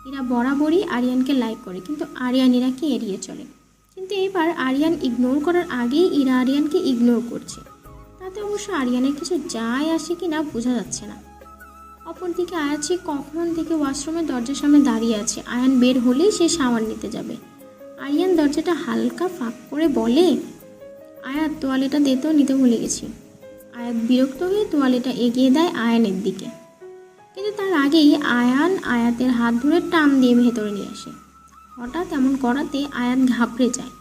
ইরা বরাবরই আরিয়ানকে লাইক করে, কিন্তু আরিয়ান ইরাকে এড়িয়ে চলে। কিন্তু এবার আরিয়ান ইগনোর করার আগেই ইরা আরিয়ানকে ইগনোর করছে। তাতে অবশ্য আরিয়ানের কিছু যায় আসে কি না বোঝা যাচ্ছে না। অপরদিকে আয়াত সে কখন থেকে ওয়াশরুমের দরজার সামনে দাঁড়িয়ে আছে। আয়ান বের হলেই সে শাওয়ার নিতে যাবে। আরিয়ান দরজাটা হালকা ফাঁক করে বলে, আয়াত, তোয়ালেটা দে তো, নিতে ভুলে গেছি। আয়াত বিরক্ত হয়ে তোয়ালেটা এগিয়ে দেয় আয়ানের দিকে, কিন্তু তার আগেই আয়ান আয়াতের হাত ধরে টান দিয়ে ভেতরে নিয়ে আসে। হঠাৎ এমন করাতে আয়াত ঘাবড়ে যায়।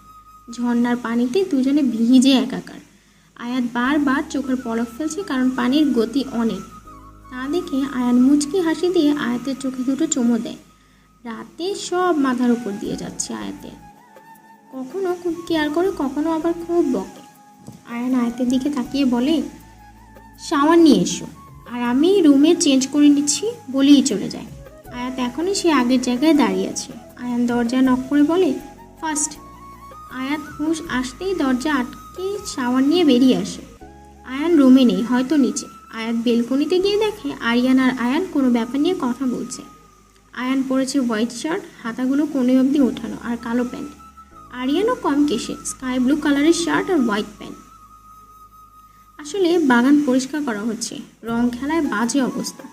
ঝর্ণার পানিতে দুজনে ভিজে একাকার। আয়াত বারবার চোখের পলক ফেলছে, কারণ পানির গতি অনেক। তা দেখে আয়ান মুচকি হাসি দিয়ে আয়াতের চোখে দুটো চুমো দেয়। রাতে সব মাথার উপর দিয়ে যাচ্ছে আয়াতের। কখনো খুব কেয়ার করে, কখনো আবার খুব বকে। আয়ান আয়াতের দিকে তাকিয়ে বলে, শাওয়ার নিয়ে এসো। আর আমি রুমে চেঞ্জ করে নিচ্ছি বলেই চলে যায়। আয়াত এখনই সে আগের জায়গায় দাঁড়িয়ে আছে। আয়ান দরজায় নক করে বলে, ফার্স্ট। আয়াত হুঁশ আসতেই দরজা আটকে শাওয়ার নিয়ে বেরিয়ে আসে। আয়ান রুমে নেই, হয়তো নিচে। আয়াত বেলকনিতে গিয়ে দেখে আরিয়ান আর আয়ান কোনো ব্যাপার নিয়ে কথা বলছে। আয়ান পরেছে হোয়াইট শার্ট, হাতাগুলো কোণে অবধি ওঠানো, আর কালো প্যান্ট। আরিয়ানও কম কেশে, স্কাই ব্লু কালারের শার্ট আর হোয়াইট প্যান্ট। আসলে বাগান পরিষ্কার করা হচ্ছে, রং খেলায় বাজে অবস্থা।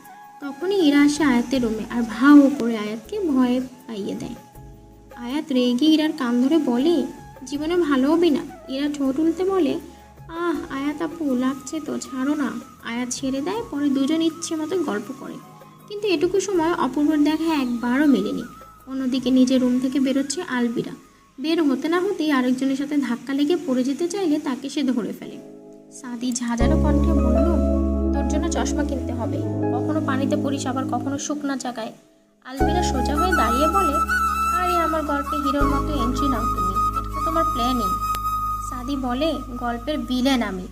তখনই ইরা আসে আয়াতের রুমে আর ভাও করে আয়াতকে ভয়ে পাইয়ে দেয়। আয়াত রেগে ইরার কান ধরে বলে, জীবনে ভালো হবি না। ইরা ঠোঁট উল্টে বলে, আয়াত আপু লাগছে তো, ছাড়ো না। আয়াত ছেড়ে দেয়। পরে দুজন ইচ্ছে মতো গল্প করে, কিন্তু এটুকু সময় অপূর্বর দেখা একবারও মেলেনি। অন্যদিকে নিজের রুম থেকে বেরোচ্ছে আলবিরা। বের হতে না হতেই আরেকজনের সাথে ধাক্কা লেগে পড়ে যেতে চাইলে তাকে সে ধরে ফেলে। সাদি ঝাঁঝালো কণ্ঠে বলল, তোর জন্য চশমা কিনতে হবে। কখনো পানিতে পড়িস, আবার কখনো শুকনা জায়গায়। আলবিরা সোজা হয়ে দাঁড়িয়ে বলে, আরে আমার গল্পে হিরোর মতো এন্ট্রি নাও তুমি, এটা তো তোমার প্ল্যানিং। সাদি বলে, গল্পের ভিলেন আমি।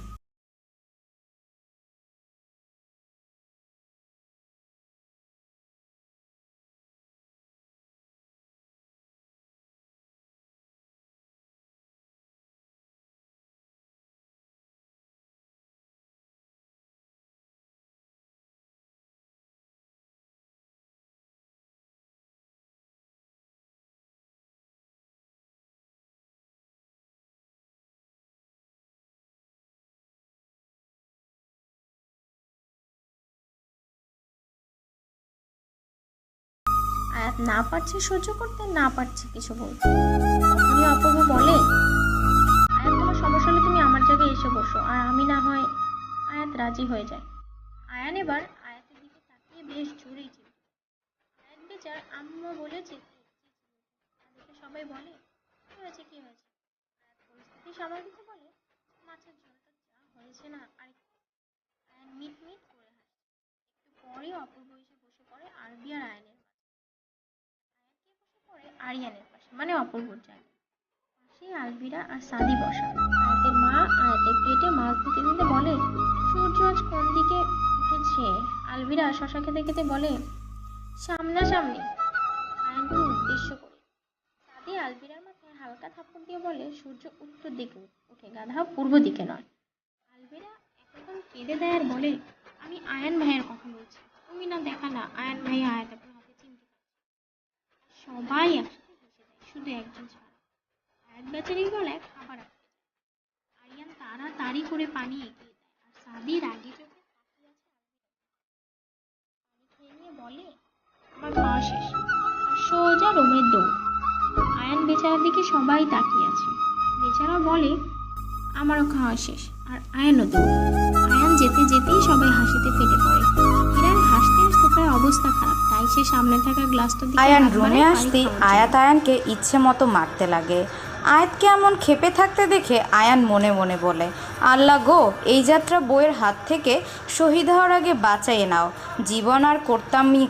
আয়াত না পারছে সহ্য করতে, না পারছে কিছু বলতে। তখনই অপূর্ব বলে, আয়াত তোমার সমস্যা হলে তুমি আমার জায়গায় এসে বসো, আর আমি না হয়। আয়াত রাজি হয়ে যায়। আয়ান এবার আয়াতের দিকে তাকিয়ে বেশ জোরেই চিল্লায়। আয়াত বেচার আম্মু বলে চিৎকার। দেখে সবাই বলে, কি হয়েছে কি হয়েছে? আয়াত পরিস্থিতি সামাল দিতে বলে, মাছের ঝোলটা যা হয়েছে না, আর আয়ান মিট মিট করে হাসে। একটু পরে অপূর্ব এসে বসে পড়ে আরবি আর আয়ানের মাঝে। আয়ান গিয়ে বসে পড়ে আরিয়ানের পাশে, মানে অপূর্বর জায়গায়। পাশে আলবিরা আর সাদি বসা। আয়াতের মা আয়াতের প্লেটে মাছ দিতে দিতে বলে, সূর্য আজ কোন দিকে উঠেছে? আলবিরা শশা খেতে খেতে বলে, সামনাসামনি। আয়ানকে উদ্দেশ্য করে। সাদি আলবিরার মাথায় হালকা থাপ্পড় দিয়ে বলে, সূর্য উত্তর দিকে উঠে গাধা, পূর্ব দিকে নয়। আলবিরা একদম কেঁদে দেয় আর বলে, আমি আয়ান ভাইয়ের কথা বলছি, তুমি না দেখা না আয়ান ভাই আয়াতের হাতে চিমটি খাচ্ছে। সবাই একসাথে হেসে দেয়, শুধু একজন ছাড়া। আয়াত বেচারির গলায় খাবার আটকে যায়। আরিয়ান তাড়াতাড়ি করে পানি এগিয়ে দেয়, আর সাদি রাগি চোখে তাকিয়ে আছে। পানি খেয়ে নিয়ে বলে, আমার খাওয়া শেষ। আর সোজা রুমের দৌড়। আয়ান বেচারার দিকে সবাই তাকিয়ে আছে। বেচারা বলে, আমারও খাওয়া শেষ। আর আয়ানও দৌড়। আয়ান যেতে যেতেই সবাই হাসিতে ফেটে পড়ে। হিরার হাসতে হাসতে প্রায় অবস্থা খারাপ, তাই সে সামনে থাকা গ্লাসটা দিয়ে আয়ান রুমে আসতেই আয়াত আয়ানকে ইচ্ছে মতো মারতে লাগে। আয়াতকে এমন ক্ষেপে থাকতে দেখে আয়ান মনে মনে বলে, আল্লাহ গো, এই যাত্রা বইয়ের হাত থেকে শহীদ হওয়ার আগে বাঁচাইয়ে নাও। জীবন আর করতামই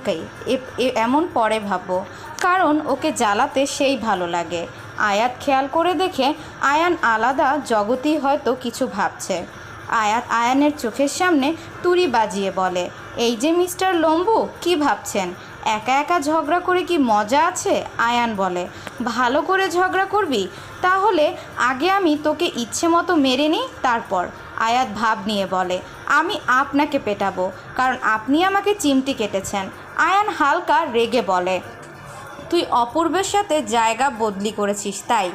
এমন পরে ভাববো, কারণ ওকে জ্বালাতে সেই ভালো লাগে। আয়াত খেয়াল করে দেখে আয়ান আলাদা জগতেই হয়তো কিছু ভাবছে। আয়াত আয়ানের চোখের সামনে তুড়ি বাজিয়ে বলে, এই যে মিস্টার লম্বু, কি ভাবছেন? একা একা ঝগড়া করে কি মজা আছে? আয়ান বলে, ভালো করে ঝগড়া করবি? তাহলে আগে আমি তোকে ইচ্ছে মতো মেরে নিই, তারপর। আয়াত ভাব নিয়ে বলে, আমি আপনাকে পেটাবো, কারণ আপনি আমাকে চিমটি কেটেছেন। আয়ান হালকা রেগে বলে, তুই অপূর্বের সাথে জায়গা বদলি করেছিস তাই?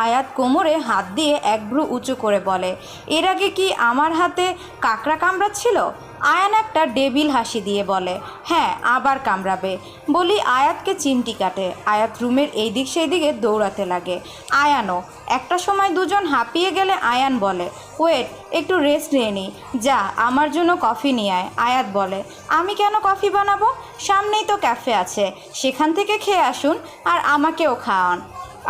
আয়াত কোমরে হাত দিয়ে এক ভ্রু উঁচু করে বলে, এর আগে কি আমার হাতে কাকড়া কামড়াচ্ছিল? আয়ান একটা ডেবিল হাসি দিয়ে বলে, হ্যাঁ, আবার কামড়াবে। বলি আয়াতকে চিমটি কাটে। আয়াত রুমের এই দিক সেই দিকে দৌড়াতে লাগে। আয়ানও। একটা সময় দুজন হাঁপিয়ে গেলে আয়ান বলে, ওয়েট, একটু রেস্ট নিয়ে নিই, যা আমার জন্য কফি নিয়ে আয়। আয়াত বলে, আমি কেন কফি বানাবো? সামনেই তো ক্যাফে আছে, সেখান থেকে খেয়ে আসুন আর আমাকেও খাওয়ান।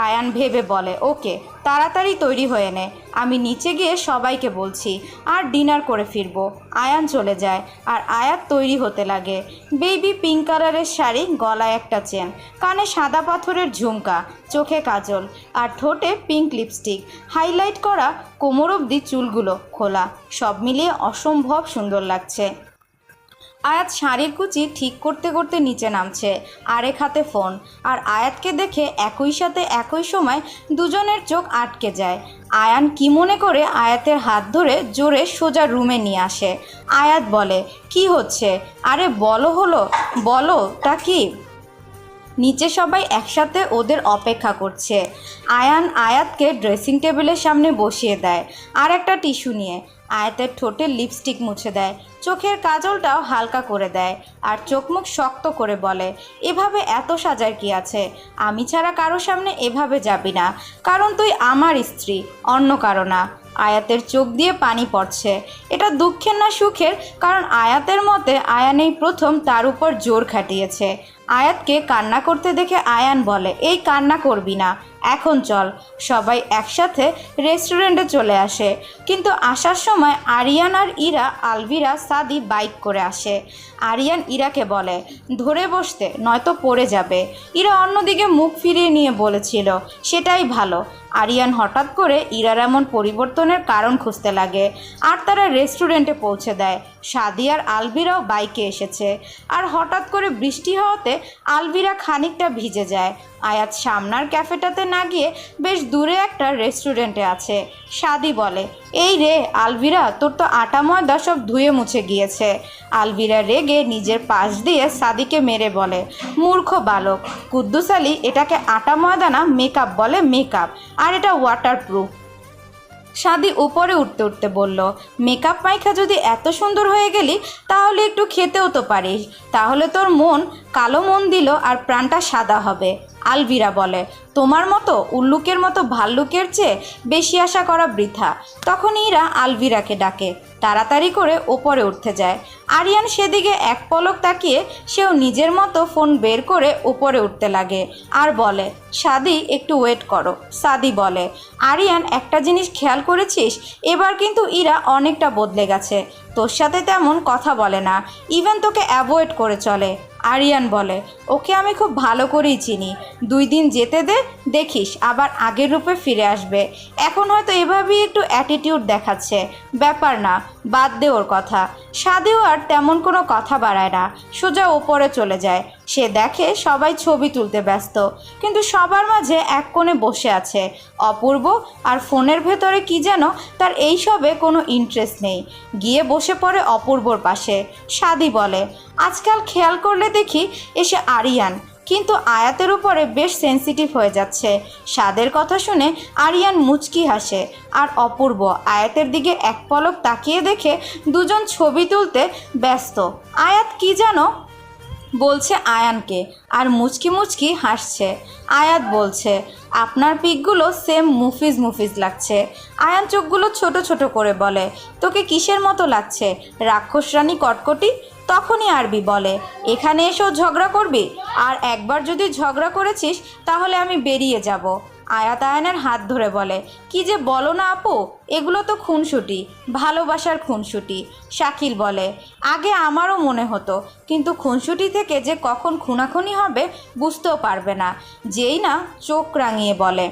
আয়ান ভেবে বলে, ওকে, তাড়াতাড়ি তৈরি হয়ে নে, আমি নিচে গিয়ে সবাইকে বলছি, আর ডিনার করে ফিরবো। আয়ান চলে যায় আর আয়াত তৈরি হতে লাগে। বেবি পিঙ্ক কালারের শাড়ি, গলায় একটা চেন, কানে সাদা পাথরের ঝুমকা, চোখে কাজল, আর ঠোঁটে পিঙ্ক লিপস্টিক, হাইলাইট করা কোমর অবধি চুলগুলো খোলা, সব মিলিয়ে অসম্ভব সুন্দর লাগছে। আয়াত শাড়ির কুচি ঠিক করতে করতে নিচে নামছে, আরেক হাতে ফোন। আর আয়াতকে দেখে একই সাথে একই সময় দুজনের চোখ আটকে যায়। আয়ান কি মনে করে আয়াতের হাত ধরে জোরে সোজা রুমে নিয়ে আসে। আয়াত বলে, কি হচ্ছে? আরে বলো, হলো বলো, তা কি? নিচে সবাই একসাথে ওদের অপেক্ষা করছে। আয়ান আয়াতকে ড্রেসিং টেবিলের সামনে বসিয়ে দেয়, আর একটা টিস্যু নিয়ে আয়াতের ঠোঁটে লিপস্টিক মুছে দেয়, চোখের কাজলটাও হালকা করে দেয়, আর চোখ মুখ শক্ত করে বলে, এভাবে এত সাজার কি আছে? আমি ছাড়া কারো সামনে এভাবে যাবি না, কারণ তুই আমার স্ত্রী, অন্য কারো না। আয়াতের চোখ দিয়ে পানি পড়ছে। এটা দুঃখের না সুখের, কারণ আয়াতের মতে আয়ান এই প্রথম তার উপর জোর খাটিয়েছে। আয়াতকে কান্না করতে দেখে আয়ান বলে, এই কান্না করবি না, এখন চল। সবাই একসাথে রেস্টুরেন্টে চলে আসে, কিন্তু আসার সময় আরিয়ান আর ইরা, আলভিরা, সাদি বাইক করে আসে। আরিয়ান ইরাকে বলে, ধরে বসতে, নয়তো পড়ে যাবে। ইরা অন্যদিকে মুখ ফিরিয়ে নিয়ে বলেছিল, সেটাই ভালো। আরিয়ান হঠাৎ করে ইরার এমন পরিবর্তনের কারণ খুঁজতে লাগে, আর তারা রেস্টুরেন্টে পৌঁছে দেয়। সাদি আর আলভিরাও বাইকে এসেছে, আর হঠাৎ করে বৃষ্টি হওয়াতে আলভিরা খানিকটা ভিজে যায়। আয়াত সামনার ক্যাফেটাতে না গিয়ে বেশ দূরে একটা রেস্টুরেন্টে আছে। সাদি বলে, এই রে আলভিরা, তোর তো আটা ময়দা সব ধুয়ে মুছে গিয়েছে। আলভিরা রেগে নিজের পাশ দিয়ে সাদিকে মেরে বলে, মূর্খ বালক, কুদ্দুস আলী এটাকে আটা ময়দা না, মেকআপ বলে, মেকআপ, আর এটা ওয়াটারপ্রুফ। সাদি উপরে উঠতে উঠতে বলল, মেকআপ মাইখা যদি এত সুন্দর হয়ে গেলি, তাহলে একটু খেতেও তো পারিস, তাহলে তোর মন কালো মন দিল আর প্রাণটা সাদা হবে। আলভিরা বলে, তোমার মতো উল্লুকের মতো ভাল্লুকের চেয়ে বেশি আশা করা বৃথা। তখন ইরা আলভিরাকে ডাকে, তাড়াতাড়ি করে ওপরে উঠতে যায়। আরিয়ান সেদিকে এক পলক তাকিয়ে সেও নিজের মতো ফোন বের করে উপরে উঠতে লাগে, আর বলে, সাদি একটু ওয়েট করো। সাদি বলে, আরিয়ান একটা জিনিস খেয়াল করেছিস, এবার কিন্তু ইরা অনেকটা বদলে গেছে, তোর সাথে তেমন কথা বলে না, ইভেন তোকে অ্যাভয়েড করে চলে। আরিয়ান বলে, ওকে আমি খুব ভালো করেই চিনি, 2 দিন যেতে দে, দেখিস আবার আগের রূপে ফিরে আসবে। এখন হয়তো এভাবেই একটু অ্যাটিটিউড দেখাচ্ছে, ব্যাপার না, বাদ দে ওর কথা। সাদিও আর তেমন কোনো কথা বাড়ায় না, সোজা ওপরে চলে যায়। সে দেখে সবাই ছবি তুলতে ব্যস্ত, কিন্তু সবার মাঝে এক কোণে বসে আছে অপূর্ব, আর ফোনের ভেতরে কি যেন তার এইসবে কোনো ইন্টারেস্ট নেই। গিয়ে বসে পড়ে অপূর্বর পাশে। সাদি বলে, আজকাল খেয়াল করলে দেখি এসে আরিয়ান কিন্তু আয়াতের উপরে বেশ সেন্সিটিভ হয়ে যাচ্ছে। সাদের কথা শুনে আরিয়ান মুচকি হাসে, আর অপূর্ব আয়াতের দিকে এক পলক তাকিয়ে দেখে দুজন ছবি তুলতে ব্যস্ত। আয়াত কি যেন বলছে আয়ানকে, আর মুচকি মুচকি হাসছে। আয়াত বলছে, আপনার পিকগুলো সেম মুফিজ মুফিজ লাগছে। আয়ান চোখগুলো ছোট ছোট করে বলে, তোকে কিসের মতো লাগছে? রাক্ষস রানী কটকটি? তখনই আরবি বলে, এখানে এসেও ঝগড়া করবি? আর একবার যদি ঝগড়া করেছিস তাহলে আমি বেরিয়ে যাব। আয়াত আয়ানের হাত ধরে বলে, কি যে বলো না আপু, এগুলো তো খুনসুটি, ভালোবাসার খুনসুটি। শাকিল বলে, আগে আমারও মনে হতো, কিন্তু খুনসুটি থেকে যে কখন খুনাখুনি হবে বুঝতেও পারবে না। যেই না চোখ রাঙিয়ে বলে,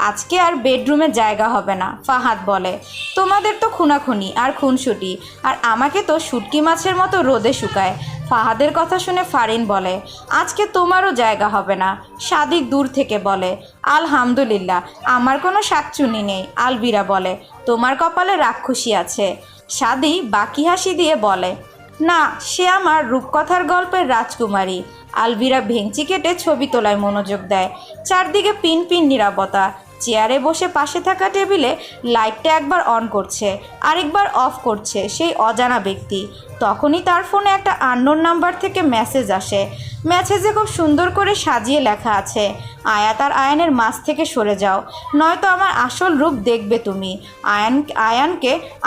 আজকে আর বেডরুমে জায়গা হবে না। ফাহাদ বলে, তোমাদের তো খুনাখুনি আর খুনসুটি, আর আমাকে তো শুটকি মাছের মতো রোদে শুকায়। ফাহাদের কথা শুনে ফারিন বলে, আজকে তোমারও জায়গা হবে না। সাদিক দূর থেকে বলে, আলহামদুলিল্লাহ, আমার কোনো শাকচুনি নেই। আলভিরা বলে, তোমার কপালে রাক্ষসী আছে। সাদি বাকি হাসি দিয়ে বলে, না, সে আমার রূপকথার গল্পের রাজকুমারী। আলভিরা ভেঙচি কেটে ছবি তোলায় মনোযোগ দেয়। চারদিকে পিন পিন নীরবতা। চেয়ারে বসে পাশে থাকা টেবিলে লাইটটা একবার অন করছে, আরেকবার অফ করছে সেই অজানা ব্যক্তি। তখনই তার ফোনে একটা আননোন নাম্বার থেকে মেসেজ আসে। মেসেজে খুব সুন্দর করে সাজিয়ে লেখা আছে, আয়াত আর আয়ানের মাঝ থেকে সরে যাও, নয়তো আমার আসল রূপ দেখবে তুমি।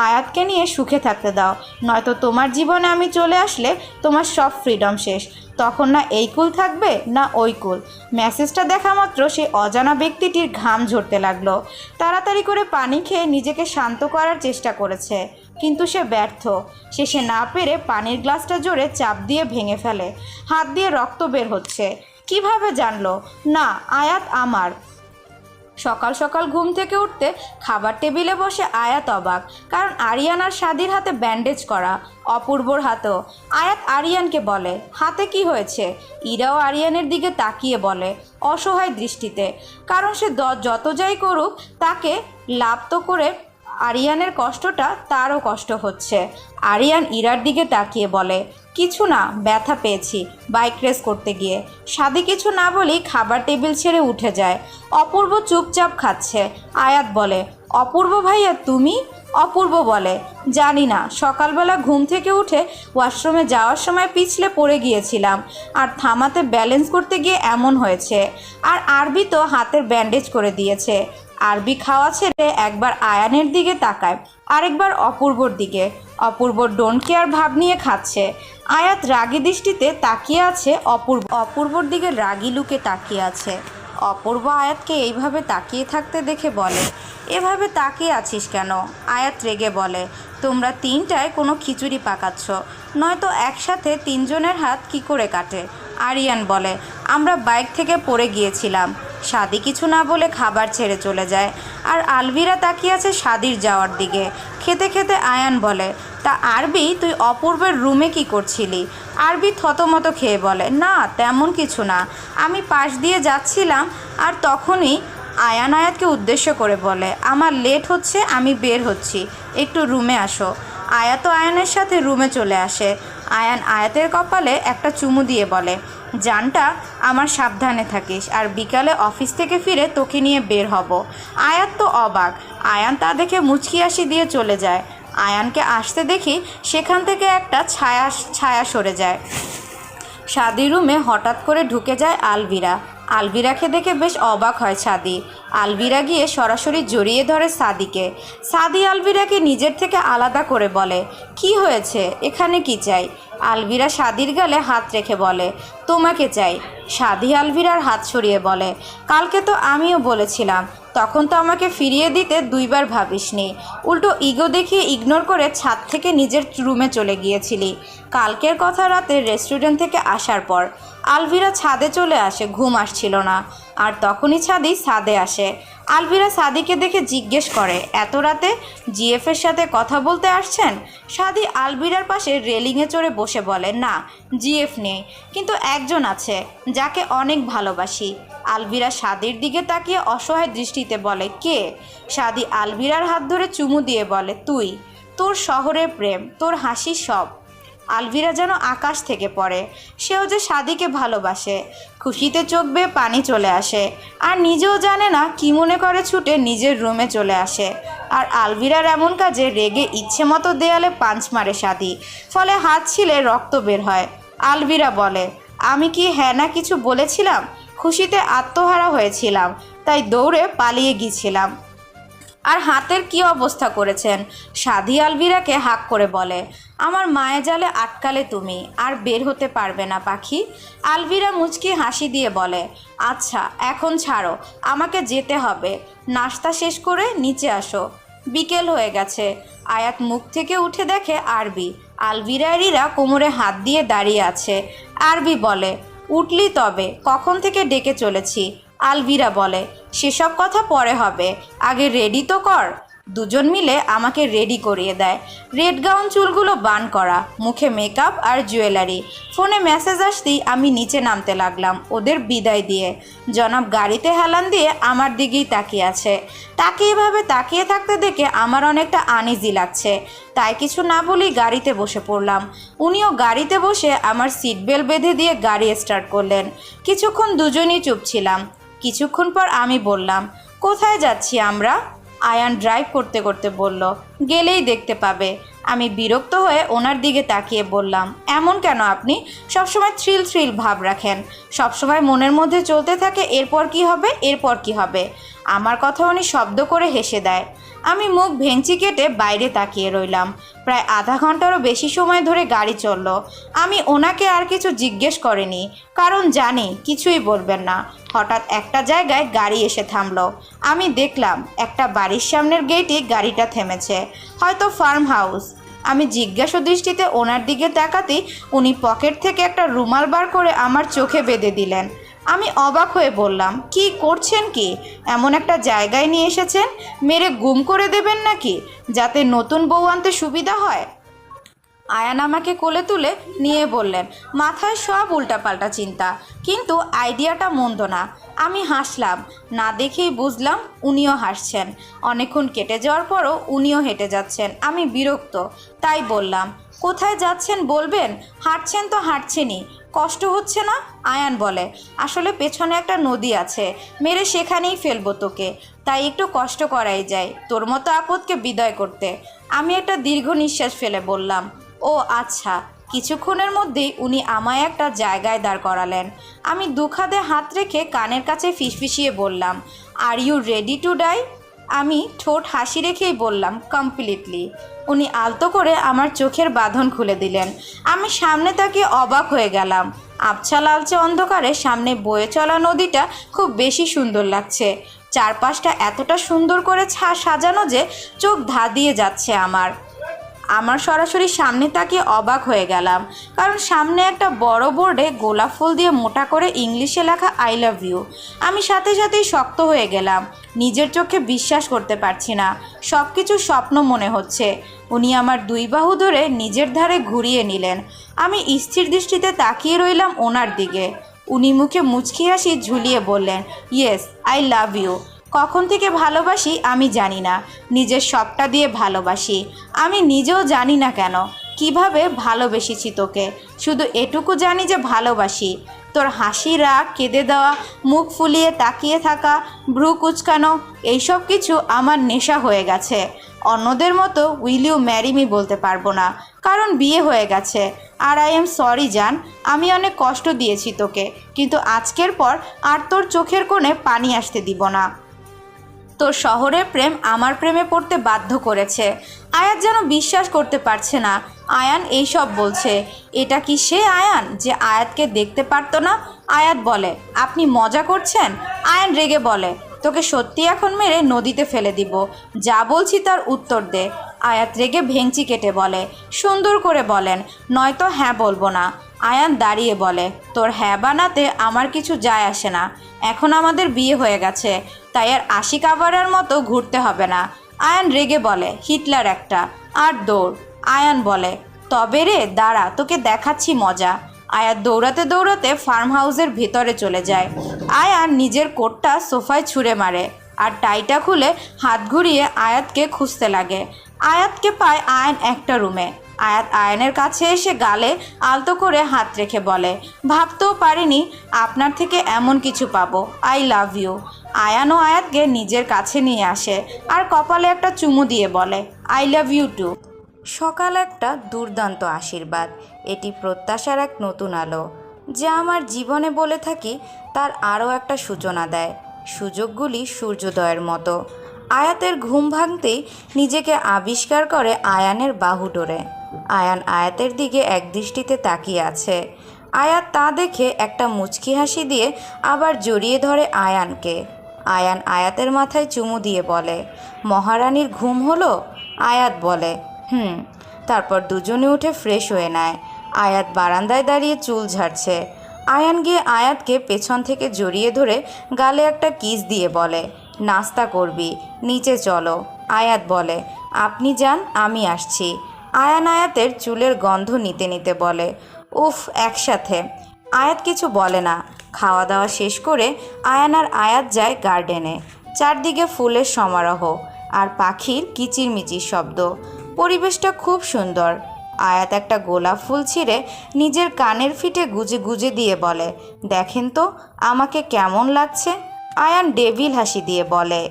আয়াতকে নিয়ে সুখে থাকতে দাও, নয়তো তোমার জীবনে আমি চলে আসলে তোমার সব ফ্রিডম শেষ। তখন না এই কুল থাকবে না ওই কুল। মেসেজটা দেখা মাত্র সেই অজানা ব্যক্তিটির ঘাম ঝরতে লাগলো। তাড়াতাড়ি করে পানি খেয়ে নিজেকে শান্ত করার চেষ্টা করেছে, কিন্তু সে ব্যর্থ। শেষে না পেরে পানির গ্লাসটা জোরে চাপ দিয়ে ভেঙে ফেলে। হাত দিয়ে রক্ত বের হচ্ছে। কিভাবে জানলো? না, আয়াত আমার। সকাল সকাল ঘুম থেকে উঠতে খাবার টেবিলে বসে আয়াত অবাক, কারণ আরিয়ান আর শাদির হাতে ব্যান্ডেজ করা, অপূর্বর হাতেও। আয়াত আরিয়ানকে বলে, হাতে কি হয়েছে? ইরাও আরিয়ানের দিকে তাকিয়ে বলে অসহায় দৃষ্টিতে, কারণ সে যত যাই করুক তাকে লাভ তো করে আরিয়ানের কষ্টটা তারও কষ্ট হচ্ছে। আরিয়ান ইরার দিকে তাকিয়ে বলে, কিছু না, ব্যথা পেয়েছি বাইক রেস করতে গিয়ে। শাদি কিছু না বলেই খাবার টেবিল ছেড়ে উঠে যায়। অপূর্ব চুপচাপ খাচ্ছে। আয়াত বলে, অপূর্ব ভাইয়া তুমি? অপূর্ব বলে, জানি না, সকালবেলা ঘুম থেকে উঠে ওয়াশরুমে যাওয়ার সময় পিছলে পড়ে গিয়েছিলাম, আর থামাতে ব্যালেন্স করতে গিয়ে এমন হয়েছে। আর আরবি তো হাতের ব্যান্ডেজ করে দিয়েছে। আরবি খাওয়া ছেড়ে একবার আয়ানের দিকে তাকায়, আরেকবার অপূর্বর দিকে। অপূর্ব ডোন্ট কেয়ার ভাব নিয়ে খাচ্ছে। আয়াত রাগী দৃষ্টিতে তাকিয়ে আছে অপূর্বর দিকে রাগী লুকে তাকিয়ে আছে। অপূর্ব আয়াতকে এইভাবে তাকিয়ে থাকতে দেখে বলে, এভাবে তাকিয়ে আছিস কেন? আয়াত রেগে বলে, তোমরা তিনটায় কোনো খিচুড়ি পাকাচ্ছ, নয়তো একসাথে তিনজনের হাত কি করে কাটে? আরিয়ান বলে, আমরা বাইক থেকে পড়ে গিয়েছিলাম। শাদি কিছু না বলে খাবার ছেড়ে চলে যায়। আর আলভিরা তাকিয়ে আছে শাদির যাওয়ার দিকে। খেতে খেতে আয়ান বলে, তা আরবি তুই অপূর্বের রুমে কি করছিলি? আরবি থতমত খেয়ে বলে, না তেমন কিছু না, আমি পাশ দিয়ে যাচ্ছিলাম। আর তখনই আয়ান আয়াতকে উদ্দেশ্য করে বলে, আমার লেট হচ্ছে, আমি বের হচ্ছি, একটু রুমে আসো। আয়াতও আয়ানের সাথে রুমে চলে আসে। আয়ান আয়াতের কপালে একটা চুমু দিয়ে বলে, জানটা আমার সাবধানে থাকিস, আর বিকালে অফিস থেকে ফিরে তোকে নিয়ে বের হব। আয়াত তো অবাক। আয়ান তা দেখে মুচকি হাসি দিয়ে চলে যায়। আয়ানকে আসতে দেখি সেখান থেকে একটা ছায়া সরে যায়। শাদি রুমে হঠাৎ করে ঢুকে যায় আলভিরা। আলভিরাকে দেখে বেশ অবাক হয় সাদি। আলভিরা গিয়ে সরাসরি জড়িয়ে ধরে সাদিকে। সাদি আলভিরাকে নিজের থেকে আলাদা করে বলে, কি হয়েছে, এখানে কি চাই? আলভিরা সাদির গালে হাত রেখে বলে, তোমাকে চাই। সাদি আলভিরার হাত সরিয়ে বলে, কালকে তো আমিও বলেছিলাম, তখন তো আমাকে ফিরিয়ে দিতে দুইবার ভাবিসনি, উল্টো ইগো দেখিয়ে ইগনোর করে ছাদ থেকে নিজের রুমে চলে গিয়েছিলি। কালকের কথা রাতে রেস্টুরেন্ট থেকে আসার পর আলভিরা ছাদে চলে আসে, ঘুম আসছিল না। আর তখনই ছাদে আসে। আলভিরা সাদিকে দেখে জিজ্ঞেস করে, এত রাতে জিএফের সাথে কথা বলতে আসছেন? সাদি আলভিরার পাশে রেলিংয়ে চড়ে বসে বলে, না জিএফ নেই, কিন্তু একজন আছে যাকে অনেক ভালোবাসি। আলভিরা সাদির দিকে তাকিয়ে অসহায় দৃষ্টিতে বলে, কে? সাদি আলভিরার হাত ধরে চুমু দিয়ে বলে, তুই, তোর শহরের প্রেম, তোর হাসি সব। আলভিরা যেন আকাশ থেকে পড়ে। সেও যে সাদিকে ভালোবাসে। খুশিতে চোখ বেয়ে পানি চলে আসে। আর নিজেও জানে না কি মনে করে ছুটে নিজের রুমে চলে আসে। আর আলভিরার এমন কাজে রেগে ইচ্ছে মতো দেয়ালে পাঞ্চ মারে সাদি, ফলে হাত ছিলে রক্ত বের হয়। আলভিরা বলে, আমি কি হ্যাঁ না কিছু বলেছিলাম? খুশিতে আত্মহারা হয়েছিলাম, তাই দৌড়ে পালিয়ে গিয়েছিলাম। আর হাতের কি অবস্থা করেছেন? সাদি আলভিরাকে হাঁক করে বলে, আমার মায়া জালে আটকালে তুমি, আর বের হতে পারবে না পাখি। আলভিরা মুচকি হাসি দিয়ে বলে, আচ্ছা এখন ছাড়ো, আমাকে যেতে হবে, নাস্তা শেষ করে নিচে আসো, বিকেল হয়ে গেছে। আয়াত মুখ থেকে উঠে দেখে আরবি। আলভিরা এরিরা কোমরে হাত দিয়ে দাঁড়িয়ে আছে। আরবি বলে, উঠলি তবে, কখন থেকে ডেকে চলেছি। আলভিরা বলে, সেসব কথা পরে হবে, আগে রেডি তো কর। দুজন মিলে আমাকে রেডি করিয়ে দেয়। রেড গাউন, চুলগুলো বান করা, মুখে মেকআপ আর জুয়েলারি। ফোনে মেসেজ আসতেই আমি নিচে নামতে লাগলাম ওদের বিদায় দিয়ে। জনাব গাড়িতে হেলান দিয়ে আমার দিকেই তাকিয়ে আছে। তাকে এভাবে তাকিয়ে থাকতে দেখে আমার অনেকটা আনইজি লাগছে। তাই কিছু না বলেই গাড়িতে বসে পড়লাম। উনিও গাড়িতে বসে আমার সিট বেল্ট বেঁধে দিয়ে গাড়ি স্টার্ট করলেন। কিছুক্ষণ দুজনেই চুপ ছিলাম। কিছুক্ষণ পর আমি বললাম, কোথায় যাচ্ছি আমরা? আয়ান ড্রাইভ করতে করতে বলল, গেলেই দেখতে পাবে। আমি বিরক্ত হয়ে ওনার দিকে তাকিয়ে বললাম, এমন কেন আপনি সবসময় থ্রিল ভাব রাখেন? সবসময় মনের মধ্যে চলতে থাকে এরপর কি হবে, এরপর কি হবে। আমার কথা উনি শব্দ করে হেসে দেয়। আমি মুখ ভেঙচি কেটে বাইরে তাকিয়ে রইলাম। প্রায় আধা ঘন্টারও বেশি সময় ধরে গাড়ি চলল। আমি ওনাকে আর কিছু জিজ্ঞেস করিনি, কারণ জানি কিছুই বলবেন না। হঠাৎ একটা জায়গায় গাড়ি এসে থামলো। আমি দেখলাম একটা বাড়ির সামনের গেটে গাড়িটা থেমেছে, হয়তো ফার্ম হাউস। আমি জিজ্ঞাসা দৃষ্টিতে ওনার দিকে তাকাতেই উনি পকেট থেকে একটা রুমাল বার করে আমার চোখে বেঁধে দিলেন। আমি অবাক হয়ে বললাম, কি করছেন কি? এমন একটা জায়গায় নিয়ে এসেছেন, মেরে গুম করে দেবেন নাকি, যাতে নতুন বউ আনতে সুবিধা হয়? আয়ান আমাকে কোলে তুলে নিয়ে বললেন, মাথায় সব উল্টাপাল্টা চিন্তা, কিন্তু আইডিয়াটা মন্দ না। আমি হাসলাম, না দেখেই বুঝলাম উনিও হাসছেন। অনেকক্ষণ কেটে যাওয়ার পরও উনিও হেঁটে যাচ্ছেন। আমি বিরক্ত, তাই বললাম, কোথায় যাচ্ছেন বলবেন? হাঁটছেন তো হাঁটছেনই, কষ্ট হচ্ছে না? আয়ান বলে, আসলে পেছনে একটা নদী আছে, মেরে সেখানেই ফেলবো তোকে, তাই একটু কষ্ট করাই যায় তোর মতো আপদকে বিদায় করতে। আমি একটা দীর্ঘ নিঃশ্বাস ফেলে বললাম, ও আচ্ছা। কিছুক্ষণের মধ্যেই উনি আমায় একটা জায়গায় দাঁড় করালেন। আমি দুখাদে হাত রেখে কানের কাছে ফিসফিসিয়ে বললাম, are you ready to die? আমি ঠোঁট হাসি রেখেই বললাম, কমপ্লিটলি। উনি আলতো করে আমার চোখের বাঁধন খুলে দিলেন। আমি সামনে তাকিয়ে অবাক হয়ে গেলাম। আবছা লালচে অন্ধকারে সামনে বয়ে চলা নদীটা খুব বেশি সুন্দর লাগছে। চারপাশটা এতটা সুন্দর করে সাজানো যে চোখ ধাঁধিয়ে যাচ্ছে আমার সরাসরি সামনে তাকিয়ে অবাক হয়ে গেলাম, কারণ সামনে একটা বড় বোর্ডে গোলাপ ফুল দিয়ে মোটা করে ইংলিশে লেখা আই লাভ ইউ। আমি সাথে সাথেই শক্ত হয়ে গেলাম, নিজের চোখে বিশ্বাস করতে পারছি না, সব কিছু স্বপ্ন মনে হচ্ছে। উনি আমার দুই বাহু ধরে নিজের ধারে ঘুরিয়ে নিলেন। আমি স্থির দৃষ্টিতে তাকিয়ে রইলাম ওনার দিকে। উনি মুখে মুচকি হাসি ঝুলিয়ে বললেন, ইয়েস, আই লাভ ইউ। কখন থেকে ভালোবাসি আমি জানি না, নিজের সবটা দিয়ে ভালোবাসি। আমি নিজেও জানি না কেন, কিভাবে ভালোবেসেছি তোকে, শুধু এটুকু জানি যে ভালোবাসি। তোর হাসি, রাগ, কেঁদে দেওয়া, মুখ ফুলিয়ে তাকিয়ে থাকা, ভ্রু কুচকানো, এইসব কিছু আমার নেশা হয়ে গেছে। অন্যদের মতো উইল ইউ ম্যারি মি বলতে পারবো না, কারণ বিয়ে হয়ে গেছে। আর আই এম সরি জান, আমি অনেক কষ্ট দিয়েছি তোকে, কিন্তু আজকের পর আর তোর চোখের কোণে পানি আসতে দিব না। তোর শহরের প্রেম আমার প্রেমে পড়তে বাধ্য করেছে। আয়াত যেন বিশ্বাস করতে পারছে না। আয়ান এইসব বলছে, এটা কি সে আয়ান যে আয়াতকে দেখতে পারতো না? আয়াত বলে, আপনি মজা করছেন? আয়ান রেগে বলে, তোকে সত্যি এখন মেরে নদীতে ফেলে দিব, যা বলছি তার উত্তর দে। আয়াত রেগে ভেঙচি কেটে বলে, সুন্দর করে বলেন, নয়তো হ্যাঁ বলবো না। আয়ান দাঁড়িয়ে বলে, তোর হ্যাঁ বানাতে আমার কিছু যায় আসে না, এখন আমাদের বিয়ে হয়ে গেছে, তাই আর আশিক আবারার মতো ঘুরতে হবে না। আয়ান রেগে বলে, হিটলার একটা, আর দৌড়। আয়ান বলে, তবে রে দাঁড়া, তোকে দেখাচ্ছি মজা। আয়াত দৌড়াতে দৌড়াতে ফার্ম হাউসের ভেতরে চলে যায়। আয়ান নিজের কোটটা সোফায় ছুঁড়ে মারে আর টাইটা খুলে হাত ঘুরিয়ে আয়াতকে খুঁজতে লাগে। আয়াতকে পায় আয়ান একটা রুমে। আয়াত আয়ানের কাছে এসে গালে আলতো করে হাত রেখে বলে, ভাবতেও পারিনি আপনার থেকে এমন কিছু পাবো, আই লাভ ইউ। আয়ানও আয়াতকে নিজের কাছে নিয়ে আসে আর কপালে একটা চুমু দিয়ে বলে, আই লাভ ইউ টু। সকাল একটা দুর্দান্ত আশীর্বাদ, এটি প্রত্যাশার এক নতুন আলো, যা আমার জীবনে বলে থাকি তার আরও একটা সূচনা দেয়। সুযোগগুলি সূর্যোদয়ের মতো। আয়াতের ঘুম ভাঙতেই নিজেকে আবিষ্কার করে আয়ানের বাহু ডোরে। আয়ান আয়াতের দিকে একদৃষ্টিতে তাকিয়ে আছে। আয়াত তা দেখে একটা মুচকি হাসি দিয়ে আবার জড়িয়ে ধরে আয়ানকে। আয়ান আয়াতের মাথায় চুমু দিয়ে বলে, মহারানীর ঘুম হলো? আয়াত বলে, তারপর দুজনে উঠে ফ্রেশ হয়ে নেয়। আয়াত বারান্দায় দাঁড়িয়ে চুল ঝাড়ছে। আয়ান গিয়ে আয়াতকে পেছন থেকে জড়িয়ে ধরে গালে একটা কিস দিয়ে বলে, নাস্তা করবি, নিচে চলো। আয়াত বলে, আপনি যান, আমি আসছি। আয়ান আয়াতের চুলের গন্ধ নিতে নিতে বলে, উফ, একসাথে। আয়াত কিছু বলে না। খাওয়া দাওয়া শেষ করে আয়ান আর আয়াত যায় গার্ডেনে। চারদিকে ফুলের সমারোহ আর পাখির কিচিরমিচির শব্দ। পরিবেশটা খুব সুন্দর। আয়াত একটা গোলাপ ফুল ছিঁড়ে নিজের কানের ফিটে গুজে গুজে দিয়ে বলে, দেখেন তো আমাকে কেমন লাগছে? আয়ান ডেভিল হাসি দিয়ে বলে,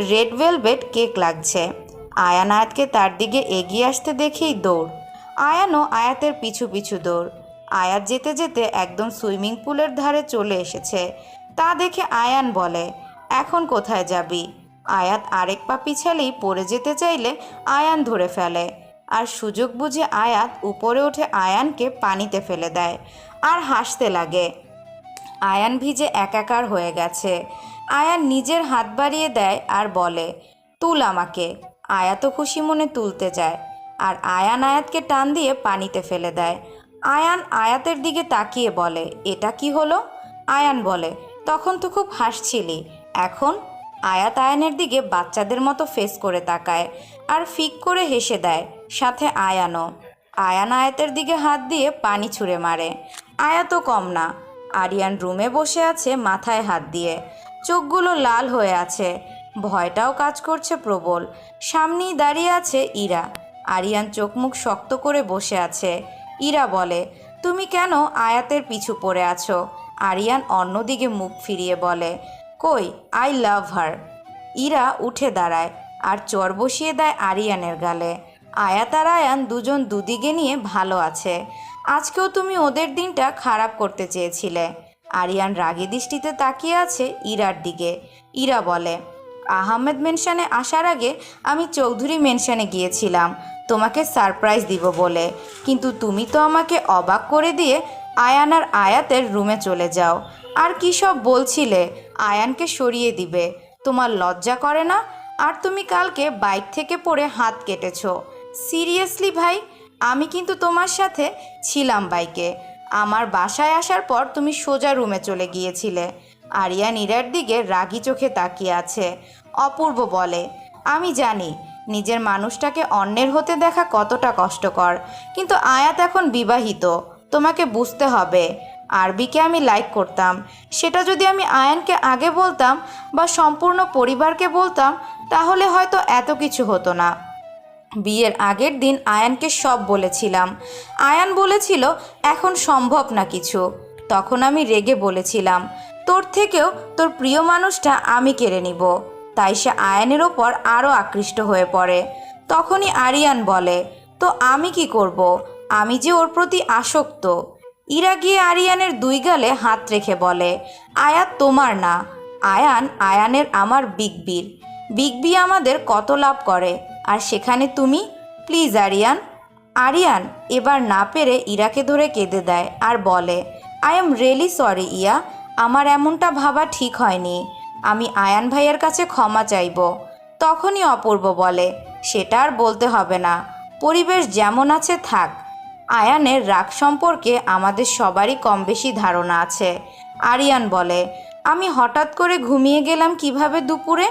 রেড ভেলভেট কেক লাগছে। আয়ান আয়াতকে তার দিকে এগিয়ে আসতে দেখেই দৌড়। আয়ানও আয়াতের পিছু পিছু দৌড়। আয়াত যেতে যেতে একদম সুইমিং পুলের ধারে চলে এসেছে। তা দেখে আয়ান বলে, এখন কোথায় যাবি? আয়াত আরেক পা পিছালেই পড়ে যেতে চাইলে আয়ান ধরে ফেলে, আর সুযোগ বুঝে আয়াত উপরে উঠে আয়ানকে পানিতে ফেলে দেয় আর হাসতে লাগে। আয়ান ভিজে একাকার হয়ে গেছে। আয়ান নিজের হাত বাড়িয়ে দেয় আর বলে, তুল আমাকে। আয়াতও খুশি মনে তুলতে যায়, আর আয়ান আয়াতকে টান দিয়ে পানিতে ফেলে দেয়। আয়ান আয়াতের দিকে তাকিয়ে বলে, এটা কি হলো? আয়ান বলে, তখন তো খুব হাসছিলি, এখন? আয়াত আয়ানের দিকে বাচ্চাদের মতো ফেস করে তাকায় আর ফিক করে হেসে দেয়, সাথে আয়ানও। আয়ান আয়াতের দিকে হাত দিয়ে পানি ছুঁড়ে মারে। আয়াতও কম না। আরিয়ান রুমে বসে আছে মাথায় হাত দিয়ে, চোখগুলো লাল হয়ে আছে, ভয়টাও কাজ করছে প্রবল। সামনেই দাঁড়িয়ে আছে ইরা। আরিয়ান চোখ মুখ শক্ত করে বসে আছে। ইরা বলে, তুমি কেন আয়াতের পিছু পড়ে আছো? আরিয়ান অন্যদিকে মুখ ফিরিয়ে বলে, কই, আই লাভ হার। ইরা উঠে দাঁড়ায় আর চর বসিয়ে দেয় আরিয়ানের গালে। আয়াত আর আয়ান দুজন দুদিকে নিয়ে ভালো আছে। আজকেও তুমি ওদের দিনটা খারাপ করতে চেয়েছিলে। আরিয়ান রাগী দৃষ্টিতে তাকিয়ে আছে ইরার দিকে। ইরা বলে, আহমেদ মেনশনে আসার আগে আমি চৌধুরী মেনশনে গিয়েছিলাম তোমাকে সারপ্রাইজ দিব বলে, কিন্তু তুমি তো আমাকে অবাক করে দিয়ে আয়ান আর আয়াতের রুমে চলে যাও। আর কী সব বলছিলে আয়ানকে সরিয়ে দিবে, তোমার লজ্জা করে না? আর তুমি কালকে বাইক থেকে পড়ে হাত কেটেছো। সিরিয়াসলি ভাই, আমি কিন্তু তোমার সাথে ছিলাম বাইকে। আমার বাসায় আসার পর তুমি সোজা রুমে চলে গিয়েছিলে। আরিয়ান ইরার দিকে রাগী চোখে তাকিয়ে আছে। অপূর্ব বলে, আমি জানি নিজের মানুষটাকে অন্যের হতে দেখা কতটা কষ্টকর, কিন্তু আয়াত এখন বিবাহিত, তোমাকে বুঝতে হবে। আরবিকে আমি লাইক করতাম, সেটা যদি আমি আয়ানকে আগে বলতাম বা সম্পূর্ণ পরিবারকে বলতাম তাহলে হয়তো এত কিছু হতো না। বিয়ের আগের দিন আয়ানকে সব বলেছিলাম। আয়ান বলেছিল এখন সম্ভব না কিছু। তখন আমি রেগে বলেছিলাম, তোর থেকেও তোর প্রিয় মানুষটা আমি কেড়ে নিব। তাই সে আয়ানের ওপর আরও আকৃষ্ট হয়ে পড়ে। তখনই আরিয়ান বলে, তো আমি কি করব? আমি যে ওর প্রতি আসক্ত। ইরা গিয়ে আরিয়ানের দুই গালে হাত রেখে বলে, আয়াত তোমার না, আয়ান আয়ানের। আমার বিগ বির বিগ বি আমাদের কত লাভ করে, আর সেখানে তুমি? প্লিজ আরিয়ান। আরিয়ান এবার না পেরে ইরাকে ধরে কেঁদে দেয় আর বলে, আই এম রিয়েলি সরি ইয়া, আমার এমনটা ভাবা ঠিক হয়নি। আমি আয়ান ভাইয়ের কাছে ক্ষমা চাইব। তখনই অপূর্ব বলে, সেটা আর বলতে হবে না, পরিবেশ যেমন আছে থাক। আয়ানের রাগ সম্পর্কে আমাদের সবারই কম বেশি ধারণা আছে। আরিয়ান বলে, আমি হঠাৎ করে ঘুমিয়ে গেলাম কিভাবে দুপুরে?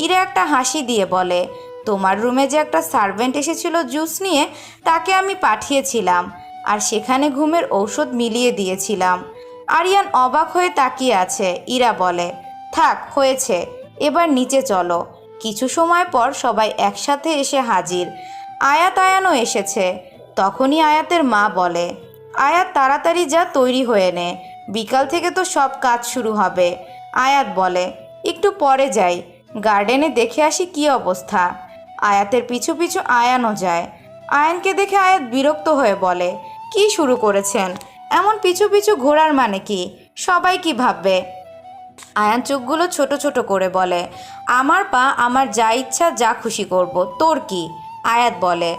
ইরা একটা হাসি দিয়ে বলে, তোমার রুমে যে একটা সার্ভেন্ট এসেছিল জুস নিয়ে, তাকে আমি পাঠিয়েছিলাম আর সেখানে ঘুমের ঔষধ মিলিয়ে দিয়েছিলাম। আরিয়ান অবাক হয়ে তাকিয়ে আছে। ইরা বলে, থাক হয়েছে, এবার নিচে চলো। কিছু সময় পর সবাই একসাথে এসে হাজির। আয়াত আয়ানও এসেছে। তখনই আয়াতের মা বলে, আয়াত তাড়াতাড়ি যা, তৈরি হয়ে নে, বিকাল থেকে তো সব কাজ শুরু হবে। আয়াত বলে, একটু পরে যাই, গার্ডেনে দেখে আসি কি অবস্থা। আয়াতের পিছু পিছু আয়ানও যায়। আয়ানকে দেখে আয়াত বিরক্ত হয়ে বলে, কি শুরু করেছেন? এমন পিছু পিছু ঘোরার মানে কি? সবাই কি ভাববে? আয়ান চোখগুলো ছোট ছোট করে বলে, আমার পা, আমার যা ইচ্ছা যা খুশি করব, তোর কি? আয়াত বলে,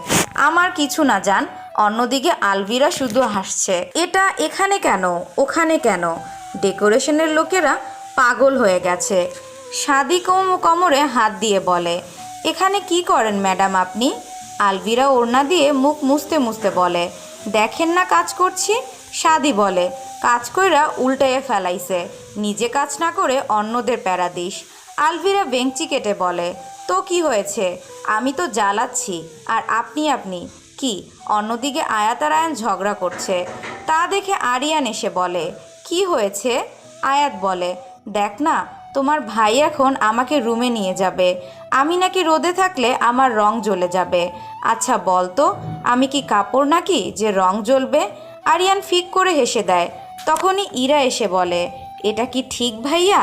আমার কিছু না জান। অন্যদিকে আলভিরা শুধু হাসছে। এটা এখানে কেন, ওখানে কেন? ডেকোরেশনের লোকেরা পাগল হয়ে গেছে। সাদি কোমরে হাত দিয়ে বলে, এখানে কি করেন ম্যাডাম আপনি? আলভিরা ওড়না দিয়ে মুখ মুছতে মুছতে বলে, দেখেন না কাজ করছি। সাদি বলে, কাজ কইরা উল্টাইয়ে ফেলাইছে, নিজে কাজ না করে অন্যদের প্যারা দিস। আলভিরা বেঞ্চি কেটে বলে, তো কি হয়েছে? আমি তো জ্বালাচ্ছি আর আপনি কি? অন্যদিকে আয়াত আর আয়ান ঝগড়া করছে। তা দেখে আরিয়ান এসে বলে, কি হয়েছে? আয়াত বলে, দেখ না, তোমার ভাই এখন আমাকে রুমে নিয়ে যাবে। আমি নাকি রোদে থাকলে আমার রং জ্বলে যাবে। আচ্ছা বল তো, আমি কি কাপড় নাকি যে রং জ্বলবে? আরিয়ান ফিক করে হেসে দেয়। তখনই ইরা এসে বলে, এটা কি ঠিক ভাইয়া?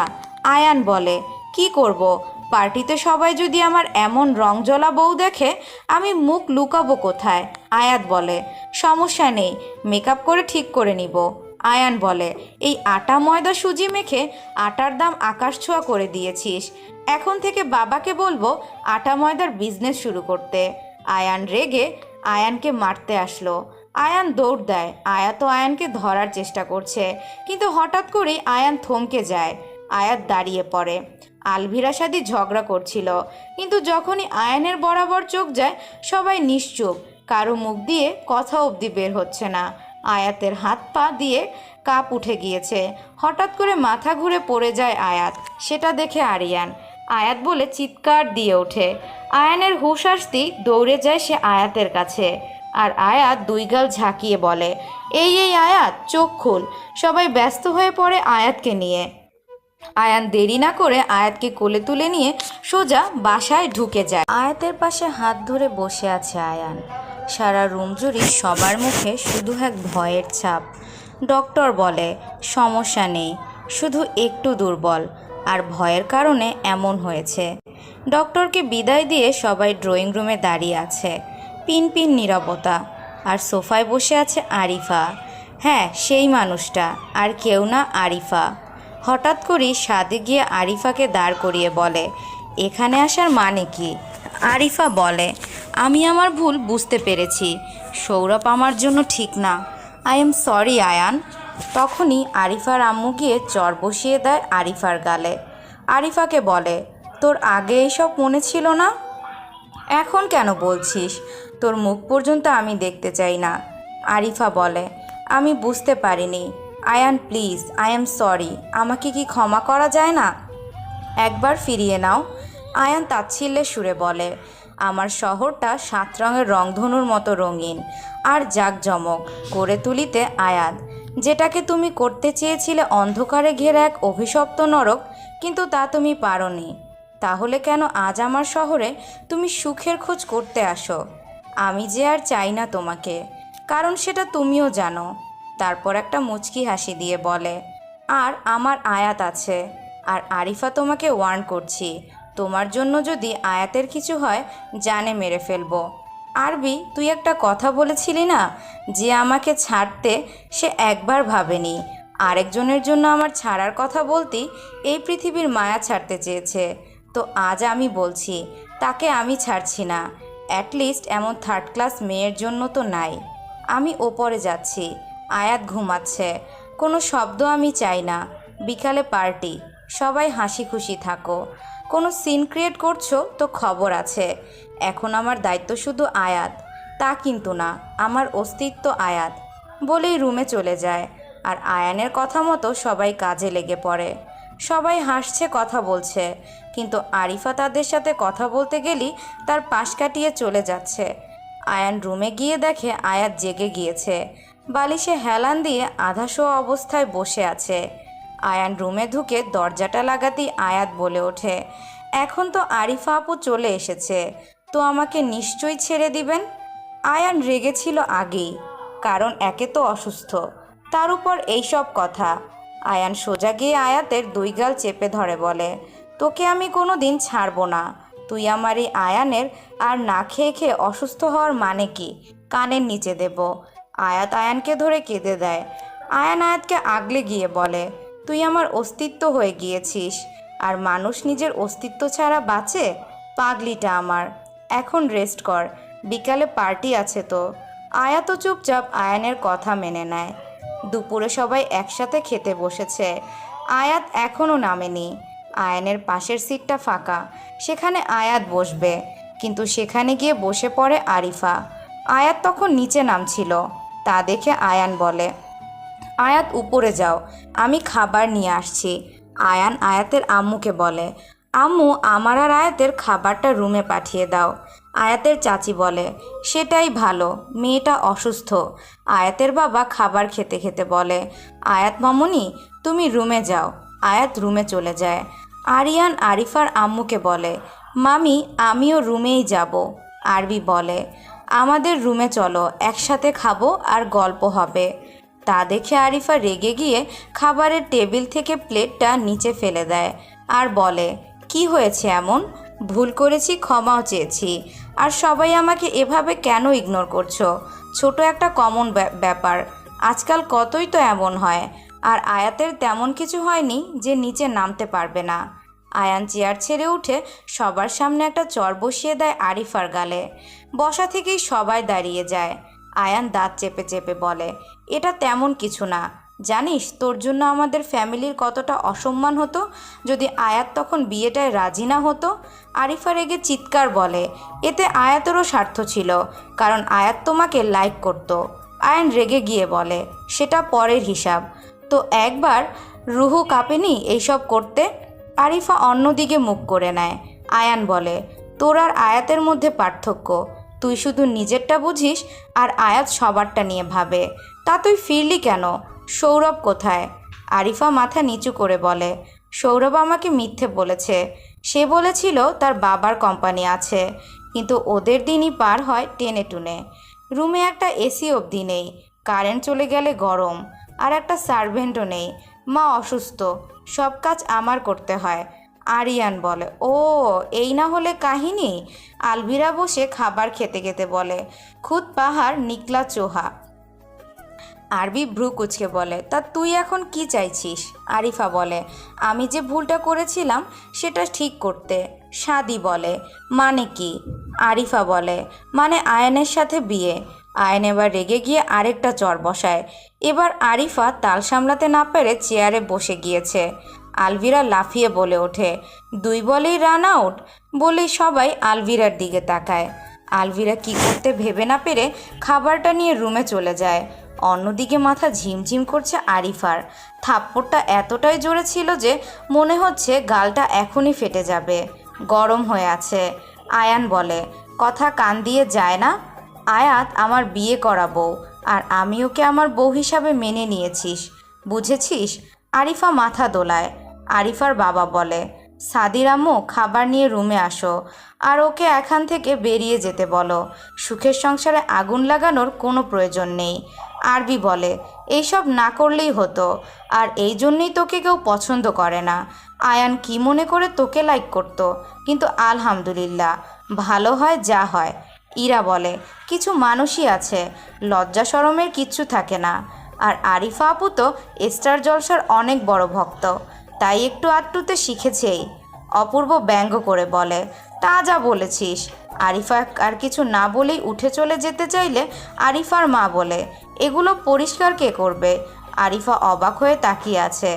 আয়ান বলে, কি করব, পার্টিতে সবাই যদি আমার এমন রং জ্বলা বউ দেখে আমি মুখ লুকাবো কোথায়? আয়াত বলে, সমস্যা নেই, মেকআপ করে ঠিক করে নিব। আয়ান বলে, এই আটা ময়দা সুজি মেখে আটার দাম আকাশ ছোঁয়া করে দিয়েছিস। এখন থেকে বাবাকে বলবো আটা ময়দার বিজনেস শুরু করতে। আয়ান রেগে আয়ানকে মারতে আসলো। আয়ান দৌড় দেয়। আয়াত আয়ানকে ধরার চেষ্টা করছে, কিন্তু হঠাৎ করেই আয়ান থমকে যায়। আয়াত দাঁড়িয়ে পড়ে। আলভিরা সাদি ঝগড়া করছিল, কিন্তু যখনই আয়ানের বরাবর চোখ যায় সবাই নিশ্চুপ, কারো মুখ দিয়ে কথা অবধি বের হচ্ছে না। আয়াতের হাত পা দিয়ে কাঁপ উঠে গিয়েছে। হঠাৎ করে মাথা ঘুরে পড়ে যায় আয়াত। সেটা দেখে আরিয়ান। আয়াত বলে চিৎকার দিয়ে ওঠে। আয়ানের হুঁশ আসতেই দৌড়ে যায় সে আয়াতের কাছে। আর আয়াত দুই গাল ঝাঁকিয়ে বলে, এই আয়াত, চোখ খুল। সবাই ব্যস্ত হয়ে পড়ে আয়াতকে নিয়ে। আয়ান দেরি না করে আয়াতকে কোলে তুলে নিয়ে সোজা বাসায় ঢুকে যায়। আয়াতের পাশে হাত ধরে বসে আছে আয়ান। সারা রুম জুড়ে সবার মুখে শুধু এক ভয়ের ছাপ। ডক্টর বলে সমস্যা নেই, শুধু একটু দুর্বল, আর ভয়ের কারণে এমন হয়েছে। ডক্টরকে বিদায় দিয়ে সবাই ড্রয়িং রুমে দাঁড়িয়ে আছে। পিন নীরবতা। আর সোফায় বসে আছে আরিফা। হ্যাঁ, সেই মানুষটা, আর কেউ না, আরিফা। হঠাৎ করেই সাদে গিয়ে আরিফাকে দাঁড় করিয়ে বলে, এখানে আসার মানে কি? আরিফা বলে, আমি আমার ভুল বুঝতে পেরেছি। সৌরভ আমার জন্য ঠিক না। I am sorry Ayan. তখনই আরিফার আম্মু গিয়ে চর বসিয়ে দেয় আরিফার গালে। আরিফাকে বলে, তোর আগে এইসব মনে ছিল না? এখন কেন বলছিস? তোর মুখ পর্যন্ত আমি দেখতে চাই না। আরিফা বলে, আমি বুঝতে পারিনি। Ayan please, I am sorry. আমাকে কি ক্ষমা করা যায় না? একবার ফিরিয়ে নাও। আয়ান তাচ্ছিল্যের সুরে বলে, আমার শহরটা 7 রঙের রংধনুর মতো রঙিন আর জাঁকজমক করে তুলিতে আয়াত। যেটাকে তুমি করতে চেয়েছিলে অন্ধকারে ঘেরা এক অভিশপ্ত নরক, কিন্তু তা তুমি পারোনি। তাহলে কেন আজ আমার শহরে তুমি সুখের খোঁজ করতে আসো? আমি যে আর চাই না তোমাকে, কারণ সেটা তুমিও জানো। তারপর একটা মুচকি হাসি দিয়ে বলে, আর আমার আয়াত আছে। আর আরিফা, তোমাকে ওয়ার্ন করছি, তোমার জন্য যদি আয়াতের কিছু হয়, জানে মেরে ফেলবো। আরবি, তুই একটা কথা বলেছিলি না, যে আমাকে ছাড়তে সে একবার ভাবেনি, আরেকজনের জন্য আমার ছাড়ার কথা বলতেই এই পৃথিবীর মায়া ছাড়তে চেয়েছে। তো আজ আমি বলছি, তাকে আমি ছাড়ছি না। অ্যাটলিস্ট এমন 3rd ক্লাস মেয়ের জন্য তো নাই। আমি ওপরে যাচ্ছি। আয়াত ঘুমাচ্ছে। কোনো শব্দ আমি চাই না। বিকালে পার্টি, সবাই হাসি খুশি থাকো। কোনো সিন ক্রিয়েট করছো তো খবর আছে। এখন আমার দায়িত্ব শুধু আয়াত, তা কিন্তু না, আমার অস্তিত্ব আয়াত। বলেই রুমে চলে যায়। আর আয়ানের কথা মতো সবাই কাজে লেগে পড়ে। সবাই হাসছে, কথা বলছে, কিন্তু আরিফা তাদের সাথে কথা বলতে গেলেই তার পাশ কাটিয়ে চলে যাচ্ছে। আয়ান রুমে গিয়ে দেখে আয়াত জেগে গিয়েছে। বালিশে হেলান দিয়ে আধাশোয়া অবস্থায় বসে আছে। আয়ান রুমে ঢুকে দরজাটা লাগাতেই আয়াত বলে ওঠে, এখন তো আরিফা আপু চলে এসেছে, তো আমাকে নিশ্চয়ই ছেড়ে দিবেন? আয়ান রেগেছিল আগেই, কারণ একে তো অসুস্থ, তার উপর এইসব কথা। আয়ান সোজা গিয়ে আয়াতের 2 গাল চেপে ধরে বলে, তোকে আমি কোনো দিন ছাড়বো না। তুই আমার এই আয়ানের আর না খেয়ে খেয়ে অসুস্থ হওয়ার মানে কি কানের নিচে দেব। আয়াত আয়ানকে ধরে কেঁদে দেয়। আয়ান আয়াতকে আগলে গিয়ে বলে, তুই আমার অস্তিত্ব হয়ে গিয়েছিস, আর মানুষ নিজের অস্তিত্ব ছাড়া বাঁচে? পাগলিটা আমার। এখন রেস্ট কর, বিকালে পার্টি আছে তো। আয়াতও চুপচাপ আয়ানের কথা মেনে নেয়। দুপুরে সবাই একসাথে খেতে বসেছে। আয়াত এখনও নামেনি। আয়ানের পাশের সিটটা ফাঁকা, সেখানে আয়াত বসবে, কিন্তু সেখানে গিয়ে বসে পড়ে আরিফা। আয়াত তখন নিচে নামছিল, তা দেখে আয়ান বলে, আয়াত উপরে যাও, আমি খাবার নিয়ে আসছি। আয়ান আয়াতের আম্মুকে বলে, আম্মু, আমার আর আয়াতের খাবারটা রুমে পাঠিয়ে দাও। আয়াতের চাচি বলে, সেটাই ভালো, মেয়েটা অসুস্থ। আয়াতের বাবা খাবার খেতে খেতে বলে, আয়াত মামুনি, তুমি রুমে যাও। আয়াত রুমে চলে যায়। আরিয়ান আরিফার আম্মুকে বলে, মামি, আমিও রুমেই যাব। আরবি বলে, আমাদের রুমে চলো, একসাথে খাবো আর গল্প হবে। তা দেখে আরিফা রেগে গিয়ে খাবারের টেবিল থেকে প্লেটটা নিচে ফেলে দেয় আর বলে, কি হয়েছে এমন? ভুল করেছি, ক্ষমাও চেয়েছি, আর সবাই আমাকে এভাবে কেন ইগনোর করছো? ছোট একটা কমন ব্যাপার, আজকাল কতই তো এমন হয়। আর আয়াতের তেমন কিছু হয়নি যে নিচে নামতে পারবে না। আয়ান চেয়ার ছেড়ে উঠে সবার সামনে একটা চর বসিয়ে দেয় আরিফার গালে। বসা থেকেই সবাই দাঁড়িয়ে যায়। আয়ান দাঁত চেপে চেপে বলে, এটা তেমন কিছু না। জানিস তোর জন্য আমাদের ফ্যামিলির কতটা অসম্মান হতো যদি আয়াত তখন বিয়েটায় রাজি না হতো। আরিফা রেগে চিৎকার বলে, এতে আয়াতেরও স্বার্থ ছিল, কারণ আয়াত তোমাকে লাইক করত। আয়ান রেগে গিয়ে বলে, সেটা পরের হিসাব। তো একবার রুহু কাঁপেনি এইসব করতে? আরিফা অন্যদিকে মুখ করে নেয়। আয়ান বলে, তোর আর আয়াতের মধ্যে পার্থক্য, তুই শুধু নিজেরটা বুঝিস আর আয়াত সবারটা নিয়ে ভাবে। তা তুই ফিরলি কেন? সৌরভ কোথায়? আরিফা মাথা নিচু করে বলে, সৌরভ আমাকে মিথ্যে বলেছে। সে বলেছিল তার বাবার কোম্পানি আছে, কিন্তু ওদের দিনই পার হয় টেনে টুনে। রুমে একটা এসি অবধি নেই, কারেন্ট চলে গেলে গরম, আর একটা সার্ভেন্টও নেই। মা অসুস্থ, সব কাজ আমার করতে হয়। আরিয়ান বলে, ও এই না হলে কাহিনী। আলভিরা বসে খাবার খেতে খেতে বলে, খুদ পাহাড় নিকলা চোহা। আরবি ভ্রু কুচকে বলে, তা তুই এখন কি চাইছিস? আরিফা বলে, আমি যে ভুলটা করেছিলাম সেটা ঠিক করতে। সাদি বলে, মানে কি? আরিফা বলে, মানে আয়নের সাথে বিয়ে। আয়ন এবার রেগে গিয়ে আরেকটা চর বসায়। এবার আরিফা তাল সামলাতে না পেরে চেয়ারে বসে গিয়েছে। আলভিরা লাফিয়ে বলে ওঠে, 2 বলেই রান আউট। বলেই সবাই আলভিরার দিকে তাকায়। আলভিরা কি করতে ভেবে না পেরে খাবারটা নিয়ে রুমে চলে যায়। অন্যদিকে মাথা ঝিমঝিম করছে আরিফার। থাপ্পড়টা এতটাই জোরে ছিল যে মনে হচ্ছে গালটা এখনই ফেটে যাবে। গরম হয়ে আছে। আয়ান বলে, কথা কান দিয়ে যায় না? আয়াত আমার বিয়ে করা বউ, আর আমি ওকে আমার বউ হিসাবে মেনে নিয়েছিস, বুঝেছিস? আরিফা মাথা দোলায়। আরিফার বাবা বলে, সাদির আম্মু খাবার নিয়ে রুমে আসো, আর ওকে এখান থেকে বেরিয়ে যেতে বলো। সুখের সংসারে আগুন লাগানোর কোনো প্রয়োজন নেই। আরবি বলে, এইসব না করলেই হতো, আর এই জন্যই তোকে কেউ পছন্দ করে না। আয়ান কি মনে করে তোকে লাইক করতো, কিন্তু আলহামদুলিল্লাহ, ভালো হয় যা হয়। ইরা বলে, কিছু মানুষই আছে, লজ্জা শরমের কিচ্ছু থাকে না। আর আরিফা আপু তো স্টার জলসার অনেক বড় ভক্ত, তাই একটু আধটুতে শিখেছেই। অপূর্ব ব্যঙ্গ করে বলে, তা যা বলেছিস। আরিফা আর কিছু না বলেই উঠে চলে যেতে চাইলে আরিফার মা বলে, এগুলো পরিষ্কার কে করবে? আরিফা অবাক হয়ে তাকিয়ে আছে।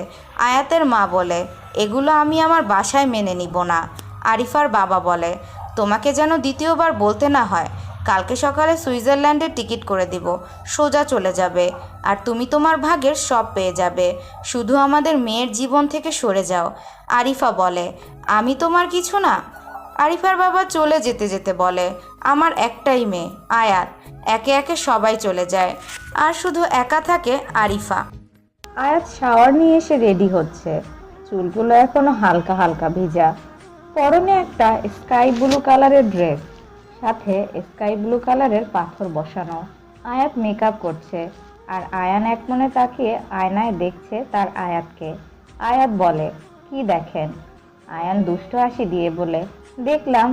আয়াতের মা বলে, এগুলো আমি আমার বাসায় মেনে নিব না। আরিফার বাবা বলে, তোমাকে যেন দ্বিতীয়বার বলতে না হয়। কালকে সকালে সুইজারল্যান্ডের টিকিট করে দিব, সোজা চলে যাবে, আর তুমি তোমার ভাগের সব পেয়ে যাবে। শুধু আমাদের মেয়ের জীবন থেকে সরে যাও। আরিফা বলে, আমি তোমার কিছু না? আরিফার বাবা চলে যেতে যেতে বলে, আমার একটাই মেয়ে আয়াত। একে একে সবাই চলে যায়, আর শুধু একা থাকে আরিফা। আয়াত শাওয়ার নিয়ে এসে রেডি হচ্ছে, চুলগুলো এখনো হালকা হালকা ভিজা, পরনে একটা স্কাই ব্লু কালারের ড্রেস, সাথে স্কাই ব্লু কালারের পাথর বসানো। আয়াত মেকআপ করছে, আর আয়ান এক মনে তাকিয়ে আয়নায় দেখছে তার আয়াতকে। আয়াত বলে, কি দেখেন? আয়ান দুষ্ট হাসি দিয়ে বলে, দেখলাম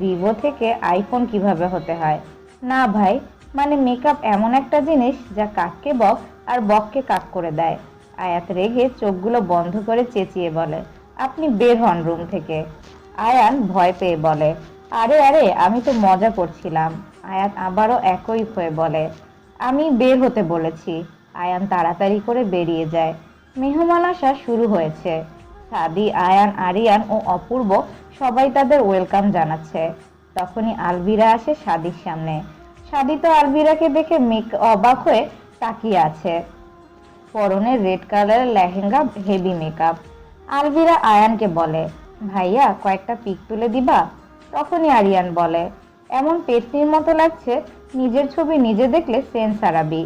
ভিভো থেকে আইফোন কিভাবে হতে হয়। না ভাই, মানে মেকআপ এমন একটা জিনিস যা কাককে বক আর বককে কাক করে দেয়। আয়াত রেগে চোখগুলো বন্ধ করে চেঁচিয়ে বলে, আপনি বের হন রুম থেকে। আয়ান ভয় পেয়ে বলে, আরে আরে আমি তো মজা করছিলাম। আয়াত আবারও একই হয়ে বলে, আমি বের হতে বলেছি। আয়ান তাড়াতাড়ি করে বেরিয়ে যায়। মেহমান আসা শুরু হয়েছে। সাদি, আয়ান, আরিয়ান ও অপূর্ব সবাই তাদের ওয়েলকাম জানাচ্ছে। তখনই আলভিরা আসে সাদির সামনে। সাদি তো আলভিরাকে দেখে অবাক হয়ে তাকিয়ে আছে। পরনে রেড কালারের লেহেঙ্গা, হেভি মেকআপ। আলভিরা আয়ানকে বলে, ভাইয়া কয়েকটা পিক তুলে দিবা? তখনই আরিয়ান বলে, এমন পেটনির মতো লাগছে, নিজের ছবি নিজে দেখলে সেন্স হারাবি।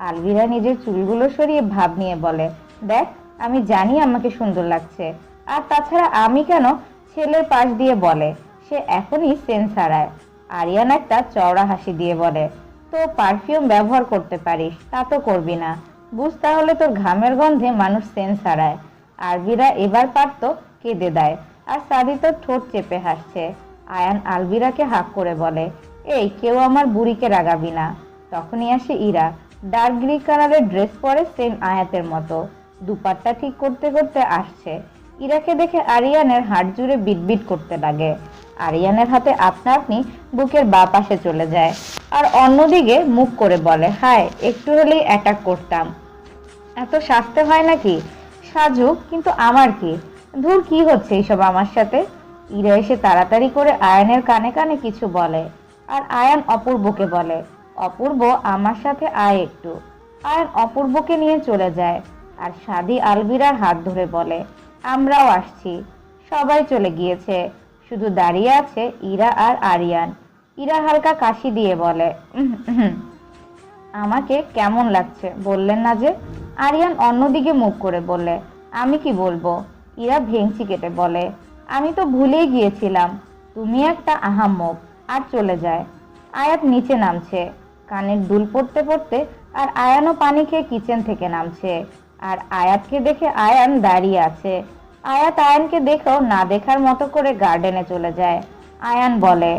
আলভিরা নিজের চুলগুলো সরিয়ে ভাব নিয়ে বলে, দেখ আমি জানি আমাকে সুন্দর লাগছে, আর তাছাড়া আমি কেন? ছেলের পাশ দিয়ে বলে, সে এখনই সেন্স হারায়। আরিয়ান একটা চওড়া হাসি দিয়ে বলে, তো পারফিউম ব্যবহার করতে পারিস, তা তো করবি না। বুঝ তাহলে তোর ঘামের গন্ধে মানুষ সেন্স হারায়। আলভিরা এবার পারতো কেঁদে দেয়, আর সাদি তো ঠোঁট চেপে হাসছে। আয়ান আলভিরাকে হাঁক করে বলে, এই কেউ আমার বুড়িকে রাগাবি না। তখনই আসে ইরা, ডার্ক গ্রিন কালারের ড্রেস পরে সেম আয়াতের মতো, দুপাট্টা ঠিক করতে করতে আসছে। ইরাকে দেখে আরিয়ানের হাড় জুড়ে বিটবিট করতে লাগে। আরিয়ানের হাতে আপনা আপনি বুকের বাঁ পাশে চলে যায়, আর অন্যদিকে মুখ করে বলে, হায় একটু হলেই অ্যাটাক করতাম। এত সাজতে হয় নাকি? সাজুক, কিন্তু আমার কি? ধুর, কি হচ্ছে এইসব আমার সাথে? ইরা এসে তাড়াতাড়ি করে আয়ানের কানে কানে কিছু বলে, আর আয়ান অপূর্বকে বলে, অপূর্ব আমার সাথে আয় একটু। আয়ান অপূর্বকে নিয়ে চলে যায় আর সাদি আলভিরার হাত ধরে বলে, আমরাও আসছি। সবাই চলে গিয়েছে, শুধু দাঁড়িয়ে আছে ইরা আর আরিয়ান। ইরা হালকা কাশি দিয়ে বলে, আমাকে কেমন লাগছে বললেন না যে? আরিয়ান অন্যদিকে মুখ করে বলে, আমি কি বলবো? ইরা ভেংচি কেটে বলে, আমি তো ভুলেই গিয়েছিলাম তুমি একটা আহাম্মক, আর চলে যায়। আয়াত নিচে নামছে কানের দুল পড়তে পড়তে, আর আয়ানও পানি খেয়ে কিচেন থেকে নামছে। আর আয়াতকে দেখে আয়ান দাঁড়িয়ে আছে। আয়াত আয়ানকে দেখেও না দেখার মতো করে গার্ডেনে চলে যায়। আয়ান বলে,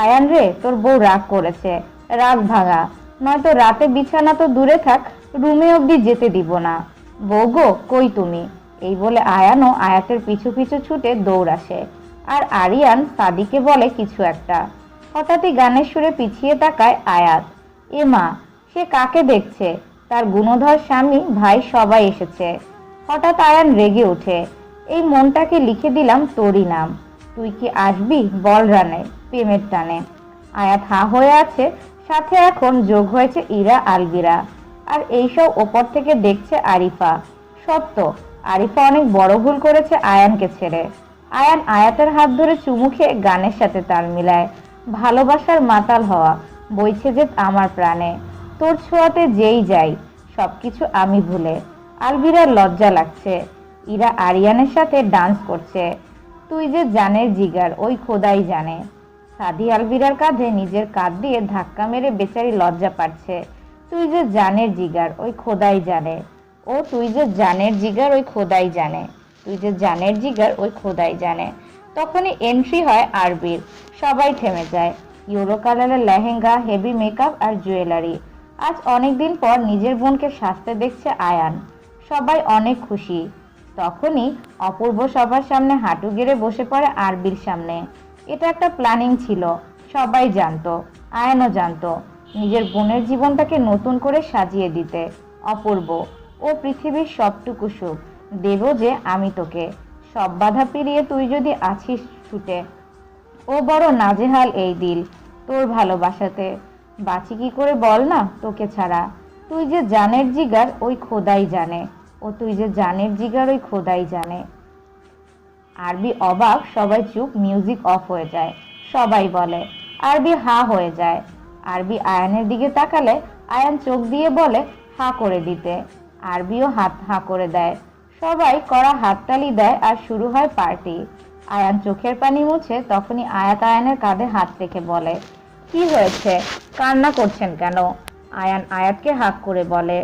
আয়ান রে, তোর বউ রাগ করেছে, রাগ ভাঙা, নয়তো রাতে বিছানা তো দূরে থাক, রুমে অবধি যেতে দিব না। বউ গো, কই তুমি? এই বলে আয়ানও আয়াতের পিছু পিছু ছুটে দৌড় আসে। আর আরিয়ান সাদিকে বলে কিছু একটা। হঠাৎই গানের সুরে পিছিয়ে তাকায় আয়াত। এ মা, সে কাকে দেখছে? তার গুণধর স্বামী, ভাই সবাই এসেছে। হঠাৎ আয়ান রেগে ওঠে, এই মনটাকে লিখে দিলাম তোরই নাম, তুই কি আসবি বল রানে, প্রেমের টানে। আয়াত হা হয়ে আছে, সাথে এখন যোগ হয়েছে ইরা আলভিরা। আর এইসব ওপর থেকে দেখছে আরিফা। সত্য, আরিফা অনেক বড় ভুল করেছে আয়ানকে ছেড়ে। আয়ান আয়াতের হাত ধরে চুমু খেয়ে গানের সাথে তাল মিলায়, ভালোবাসার মাতাল হওয়া বইছে যে আমার প্রাণে, তোর ছোঁয়াতে যেই যাই সবকিছু আমি ভুলে। আলভিরার লজ্জা লাগছে, ইরা আরিয়ানের সাথে ডান্স করছে। তুই যে জানের জিগার, ওই খোদাই জানে। সাদি আলভিরার কাঁধে নিজের কাঁধ দিয়ে ধাক্কা মেরে বেচারি লজ্জা পাচ্ছে। তুই যে জানের জিগার, ওই খোদাই জানে। ও তুই যে জানের জিগার, ওই খোদাই জানে। তুই যে জানের জিগার, ওই খোদাই জানে। তখনই এন্ট্রি হয় আরবির। সবাই থেমে যায়। ইউরো কালারের লেহেঙ্গা, হেভি মেকআপ আর জুয়েলারি। আজ অনেকদিন পর নিজের বোনকে সাজতে দেখছে আয়ান। সবাই অনেক খুশি। তখনই অপূর্ব সবার সামনে হাঁটু গেড়ে বসে পড়ে আরবির সামনে। এটা একটা প্ল্যানিং ছিল, সবাই জানতো, আয়ানও জানতো, নিজের বোনের জীবনটাকে নতুন করে সাজিয়ে দিতে। অপূর্ব, ও পৃথিবীর সবটুকু সুখ দেব যে আমি তোকে, সব বাধা পেরিয়ে তুই যদি আছিস ছুটে। ও বড় নাজেহাল এই দিল, তোর ভালোবাসাতে বাঁচি কি করে বল না তোকে ছাড়া। তুই যে জানের জিগার, ওই খোদাই জানে। ও তুই যে জানের জিগার, ওই খোদাই জানে। আরবি অবাক, সবাই চুপ, মিউজিক অফ হয়ে যায়। সবাই বলে, আরবি হা হয়ে যায়। আরবি আয়ানের দিকে তাকালে আয়ান চোখ দিয়ে বলে হা করে দিতে। আরবিও হাত হা করে দেয়। সবাই কড়া হাততালি দেয় আর শুরু হয় পার্টি। আয়ান চোখের পানি মুছে তখনই আয়াত আয়ানের কাঁধে হাত রেখে বলে, কি হয়েছে, কান্না করছেন কেন? আয়ান আয়াতকে হাক করে বলে,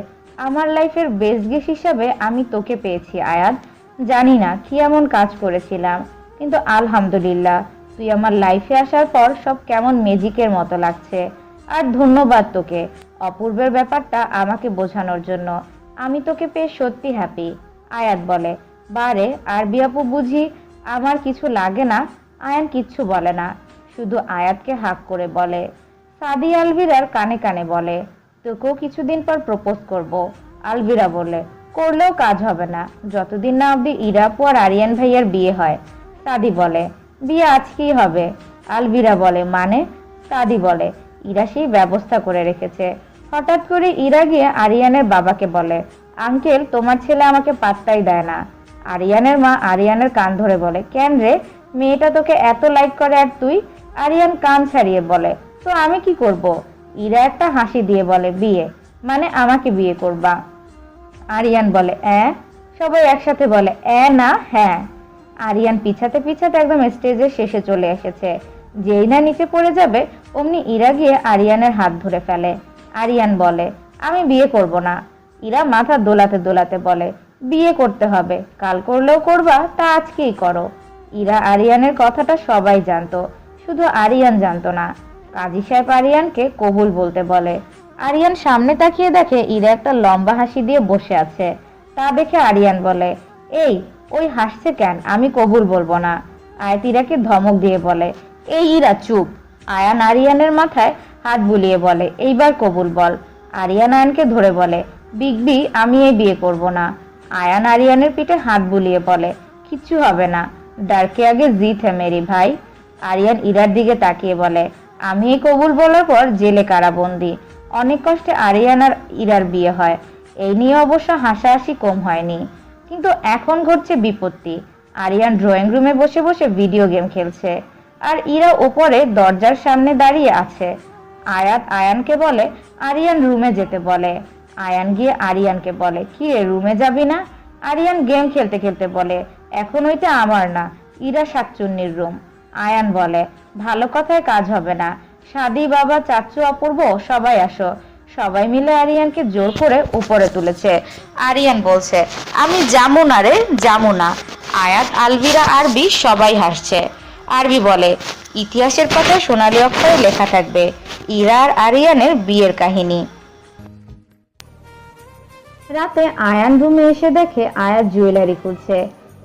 আমার লাইফের বেস্ট গেস হিসাবে আমি তোকে পেয়েছি আয়াত। জানি না কি এমন কাজ করেছিলাম, কিন্তু আলহামদুলিল্লাহ তুই আমার লাইফে আসার পর সব কেমন ম্যাজিকের মতো লাগছে। আর ধন্যবাদ তোকে অপূর্বের ব্যাপারটা আমাকে বোঝানোর জন্য। আমি তোকে পেয়ে সত্যি হ্যাপি। আয়াত বলে, বারে আরবি আপু বুঝি আমার কিছু লাগে না? আয়ান কিচ্ছু বলে না, শুধু আয়াতকে হাক করে বলে। সাদি আলভিরার কানে কানে বলে, তোকেও কিছুদিন পর প্রপোজ করব। আলভিরা বলে, করলেও কাজ হবে না, যতদিন না অব্দি ইরা আপু আর আরিয়ান ভাইয়ার বিয়ে হয়। সাদি বলে, বিয়ে আজকেই হবে। আলভিরা বলে, মানে? সাদি বলে, ইরা সেই ব্যবস্থা করে রেখেছে। হঠাৎ করে ইরা গিয়ে আরিয়ানের বাবাকে বলে, আঙ্কেল, তোমার ছেলে আমাকে পাত্তাই দেয় না। আরিয়ানের মা আরিয়ানের কান ধরে বলে, কেন রে, মেয়েটা তোকে এত লাইক করে আর তুই? আরিয়ান কান ছাড়িয়ে বলে, তো আমি কি করব? ইরা একটা হাসি দিয়ে বলে, বিয়ে মানে আমাকে বিয়ে করবা? আরিয়ান বলে, সবাই একসাথে বলে, না হ্যাঁ। আরিয়ান পিছাতে পিছাতে একদম স্টেজের শেষে চলে এসেছে। যেই না নিচে পড়ে যাবে অমনি ইরা গিয়ে আরিয়ানের হাত ধরে ফেলে। আরিয়ান বলে, আমি বিয়ে করব না। ইরা মাথা দোলাতে দোলাতে বলে, বিয়ে করতে হবে, কাল করলেও করবা, তা আজকেই করো। ইরা আরিয়ানের কথাটা সবাই জানতো, শুধু আরিয়ান জানতো না। কাজী সাহেব আরিয়ানকে কবুল বলতে বলে। আরিয়ান সামনে তাকিয়ে দেখে ইরা একটা লম্বা হাসি দিয়ে বসে আছে। তা দেখে আরিয়ান বলে, এই ওই হাসছে কেন, আমি কবুল বলবো না। আয়াত ইরাকে ধমক দিয়ে বলে, এই ইরা চুপ। আয়ান আরিয়ানের মাথায় হাত বুলিয়ে বলে, এইবার কবুল বল। আরিয়ান আয়ানকে ধরে বলে, বিগ বি, আমি এই বিয়ে করব না। আয়ান আরিয়ানের পিঠে হাত বুলিয়ে বলে, কিচ্ছু হবে না, ডারকে আগে জিত হে মেরি ভাই। আরিয়ান ইরার দিকে তাকিয়ে বলে, আমি এই কবুল বলার পর জেলে কারাবন্দি, অনেক কষ্টে আরিয়ান আর ইরার বিয়ে হয়। এই নিয়ে অবশ্য হাসাহাসি কম হয়নি। কিন্তু এখন ঘটছে বিপত্তি। আরিয়ান ড্রয়িং রুমে বসে বসে ভিডিও গেম খেলছে, আর ইরা ওপরে দরজার সামনে দাঁড়িয়ে আছে। আয়াত আয়ানকে বলে আরিয়ান রুমে যেতে বলে। আয়ান গিয়ে আরিয়ানকে বলে, কি রে, রুমে যাবি না? আরিয়ান গেম খেলতে খেলতে বলে, এখন ওইটা আমার না, ইরা শাকচুন্নির রুম। আয়ান বলে, ভালো কথায় কাজ হবে না, সাদি, বাবা, চাচু, অপূর্ব সবাই আসো। সবাই মিলে আরিয়ানকে জোর করে উপরে তুলেছে। আরিয়ান বলছে, আমি যাবো না রে, যাবো না। আয়াত, আলভিরা, আরবি সবাই হাসছে। আরবি বলে, ইতিহাসের পাতায় সোনালী অক্ষরে লেখা থাকবে ইরা আর আরিয়ানের বিয়ের কাহিনী। রাতে আয়ান রুমে এসে দেখে আয়াত জুয়েলারি খুলছে।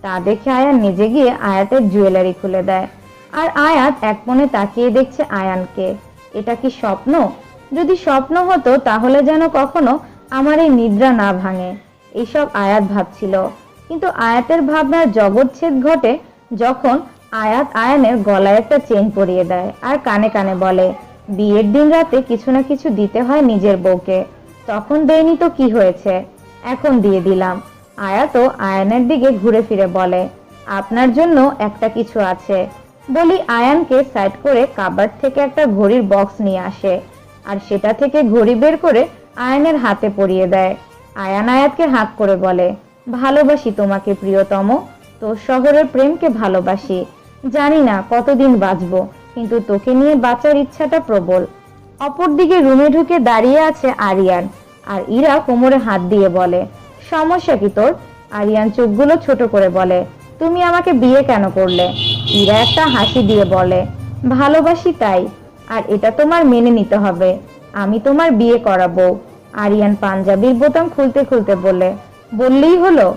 তা দেখে আয়ান নিজে গিয়ে আয়াতের জুয়েলারি খুলে দেয়। আর আয়াত এক মনে তাকিয়ে দেখছে আয়ানকে। এটা কি স্বপ্ন? যদি স্বপ্ন হতো তাহলে যেন কখনো আমার এই নিদ্রা না ভাঙে, এইসব আয়াত ভাবছিল। কিন্তু আয়াতের ভাবনার জগৎছেদ ঘটে যখন আয়াত আয়ানের গলায় একটা চেন পরিয়ে দেয় আর কানে কানে বলে, বিয়ের দিন রাতে কিছু না কিছু দিতে হয় নিজের বউকে। তখন দেয়নি তো কি হয়েছে, এখন দিয়ে দিলাম। আয়াতও আয়ানের দিকে ঘুরে ফিরে বলে, আপনার জন্য একটা কিছু আছে। বলি আয়ানকে সাইড করে কাবার্ড থেকে একটা ঘড়ির বক্স নিয়ে আসে, আর সেটা থেকে ঘড়ি বের করে আয়ানের হাতে পরিয়ে দেয়। আয়ান আয়াতকে হাত করে বলে, ভালোবাসি তোমাকে প্রিয়তম, তোর শহরের প্রেমকে ভালোবাসি। জানি না কতদিন বাঁচবো, কিন্তু তোকে নিয়ে বাঁচার ইচ্ছাটা প্রবল। অপরদিকে রুমে ঢুকে দাঁড়িয়ে আছে আরিয়ান, আর ইরা কোমরে হাত দিয়ে বলে, সমস্যা কি তোর? আরিয়ান চোখগুলো ছোট করে বলে, তুমি আমাকে বিয়ে কেন করলে? ইরা একটা হাসি দিয়ে বলে, ভালোবাসি তাই, আর এটা তোমার মেনে নিতে হবে, আমি তোমার বিয়ে করাবো। আরিয়ান পাঞ্জাবির বোতাম খুলতে খুলতে বলে, বললেই হলো।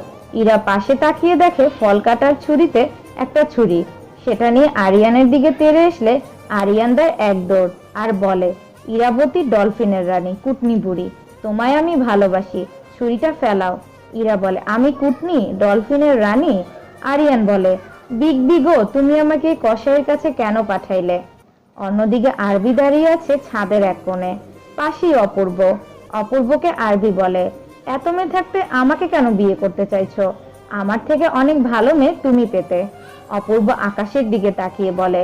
ইরা পাশে তাকিয়ে দেখে ফল কাটার ছুরিতে একটা ছুরি। সেটা নিয়ে আরিয়ানের দিকে তেড়ে আসলে আরিয়ান দেয় এক দৌড় আর বলে, ইরাবতী ডলফিনের রানী, কুটনি বুড়ি, তোমায় আমি ভালোবাসি, ছুরিটা ফেলাও। ইরা বলে, আমি কুটনি, ডলফিনের রানী? আরিয়ান বলে, বিগ বিগো, তুমি আমাকে কসাইয়ের কাছে কেন পাঠাইলে? অন্যদিকে আরবি দাঁড়িয়ে আছে ছাদের এক কোণে, পাশেই অপূর্ব। অপূর্বকে আরবি বলে, এত মেয়ে থাকতে আমাকে কেন বিয়ে করতে চাইছো? আমার থেকে অনেক ভালো মেয়ে তুমি পেতে। অপূর্ব আকাশের দিকে তাকিয়ে বলে,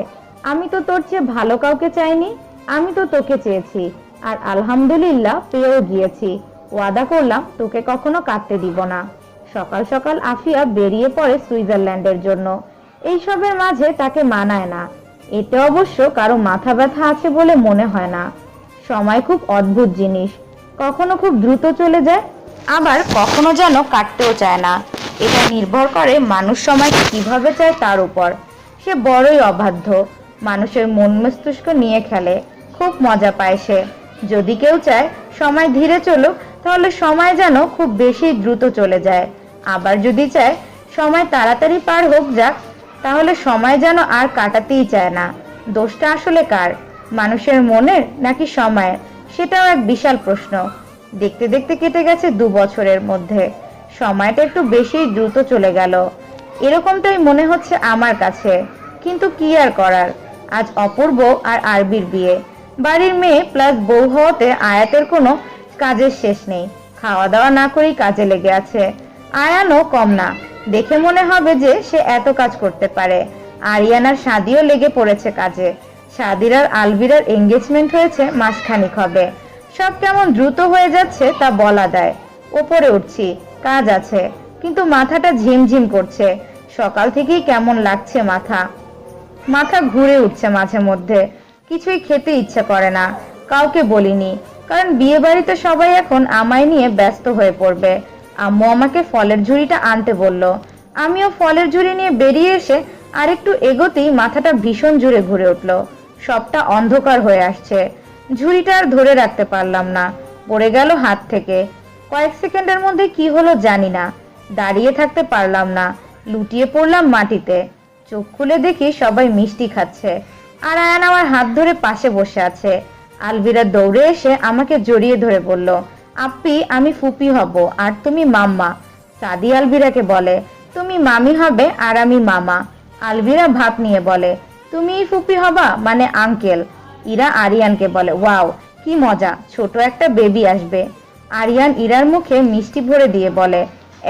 আমি তো তোর চেয়ে ভালো কাউকে চাইনি, আমি তো তোকে চেয়েছি, আর আলহামদুলিল্লাহ পেয়েও গিয়েছি। ওয়াদা করলাম তোকে কখনো কাটতে দিব না। সকাল সকাল আফিয়া বেরিয়ে পড়ে সুইজারল্যান্ডের জন্য। এইসবের মাঝে তাকে মানায় না। এতে অবশ্য কারো মাথা ব্যথা আছে বলে মনে হয় না। সময় খুব অদ্ভুত জিনিস, কখনো খুব দ্রুত চলে যায়, আবার কখনো যেন কাটতেও চায় না। এটা নির্ভর করে মানুষ সময়কে কিভাবে চায় তার উপর। সে বড়ই অবাধ্য, মানুষের মন মস্তিষ্ক নিয়ে খেলে, খুব মজা পায় সে। যদি কেউ চায় সময় ধীরে চলুক, তাহলে সময় যেন খুব বেশি দ্রুত চলে যায়। আবার যদি চায় সময় তাড়াতাড়ি পার হোক যাক, তাহলে সময় যেন আর কাটাতেই চায় না। দোষটা আসলে কার, মানুষের মনের নাকি সময়ের? সেটাও এক বিশাল প্রশ্ন। দেখতে দেখতে কেটে গেছে 2 বছরের মধ্যে। সময়টা একটু বেশি দ্রুত চলে গেল, এরকমটাই মনে হচ্ছে আমার কাছে। কিন্তু কি আর করার, আজ অপূর্ব আর আরবির বিয়ে। বাড়ির মেয়ে প্লাস বউ হওয়াতে আয়াতের কোনো কাজের শেষ নেই, খাওয়া দাওয়া না করেই কাজে লেগে আছে। আয়ানও কম না, দেখে মনে হবে যে সে এত কাজ করতে পারে। আরিয়ান আর সাদিও লেগে পড়েছে কাজে। সাদির আর আলভিরার এঙ্গেজমেন্ট হয়েছে মাসখানিক হবে। সব কেমন দ্রুত হয়ে যাচ্ছে তা বলা দেয়। ওপরে উঠছি, কাজ আছে, কিন্তু মাথাটা ঝিমঝিম করছে। সকাল থেকেই কেমন লাগছে, মাথা ঘুরে উঠছে মাঝে মধ্যে। কিছুই খেতে ইচ্ছে করে না। কাউকে বলিনি, কারণ বিয়ে বাড়িতে সবাই এখন আমায় নিয়ে ব্যস্ত হয়ে পড়বে। আম্মু আমাকে ফলের ঝুড়িটা আনতে বলল। আমিও ফলের ঝুড়ি নিয়ে বেরিয়ে এসে আরেকটু এগোতেই মাথাটা ভীষণ জোরে ঘুরে উঠল। সবটা অন্ধকার হয়ে আসছে। ঝুড়িটা আর ধরে রাখতে পারলাম না, পড়ে গেল হাত থেকে। কয়েক সেকেন্ডের মধ্যে কি হলো জানি না, দাঁড়িয়ে থাকতে পারলাম না, লুটিয়ে পড়লাম মাটিতে। চোখ খুলে দেখি সবাই মিষ্টি খাচ্ছে, আর আয়ান আমার হাত ধরে পাশে বসে আছে। আলভিরা দৌড়ে এসে আমাকে জড়িয়ে ধরে বলল, আপ্পি, আমি ফুপি হব আর তুমি মাম্মা। সাদি আলভিরাকে বলে, তুমি মামি হবে আর আমি মামা। আলভিরা ভাব নিয়ে বলে, তুমি ফুপি হবা, মানে আঙ্কেল। ইরা আরিয়ানকে বলে, ওয়াও, কি মজা, ছোট একটা বেবি আসবে। আরিয়ান ইরার মুখে মিষ্টি ভরে দিয়ে বলে,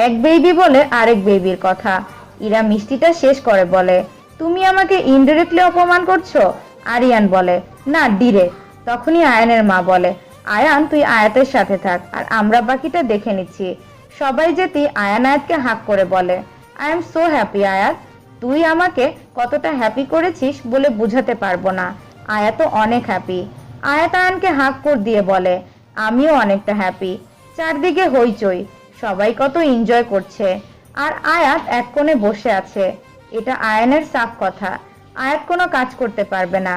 এক বেবি বলে আরেক বেবির কথা। ইরা মিষ্টিটা শেষ করে বলে, তুমি আমাকে ইনডিরেক্টলি অপমান করছো। আরিয়ান বলে, না ডিরেক্ট। তখনই আয়ানের মা বলে, আয়ান তুই আয়াতের সাথে থাক, আর আমরা বাকিটা দেখে নিচ্ছি। সবাই যেতেই আয়ান আয়াতকে হাঁক করে বলে, আই এম সো হ্যাপি আয়াত, তুই আমাকে কতটা হ্যাপি করেছিস বলে বুঝাতে পারবো না। আয়াত অনেক হ্যাপি। আয়াত আয়ানকে হাঁক করে দিয়ে বলে, আমিও অনেকটা হ্যাপি। চারদিকে হইচই, সবাই কত এনজয় করছে। আর আয়াত এক কোণে বসে আছে। এটা আয়ানের সাফ কথা, আয়াত কোনো কাজ করতে পারবে না।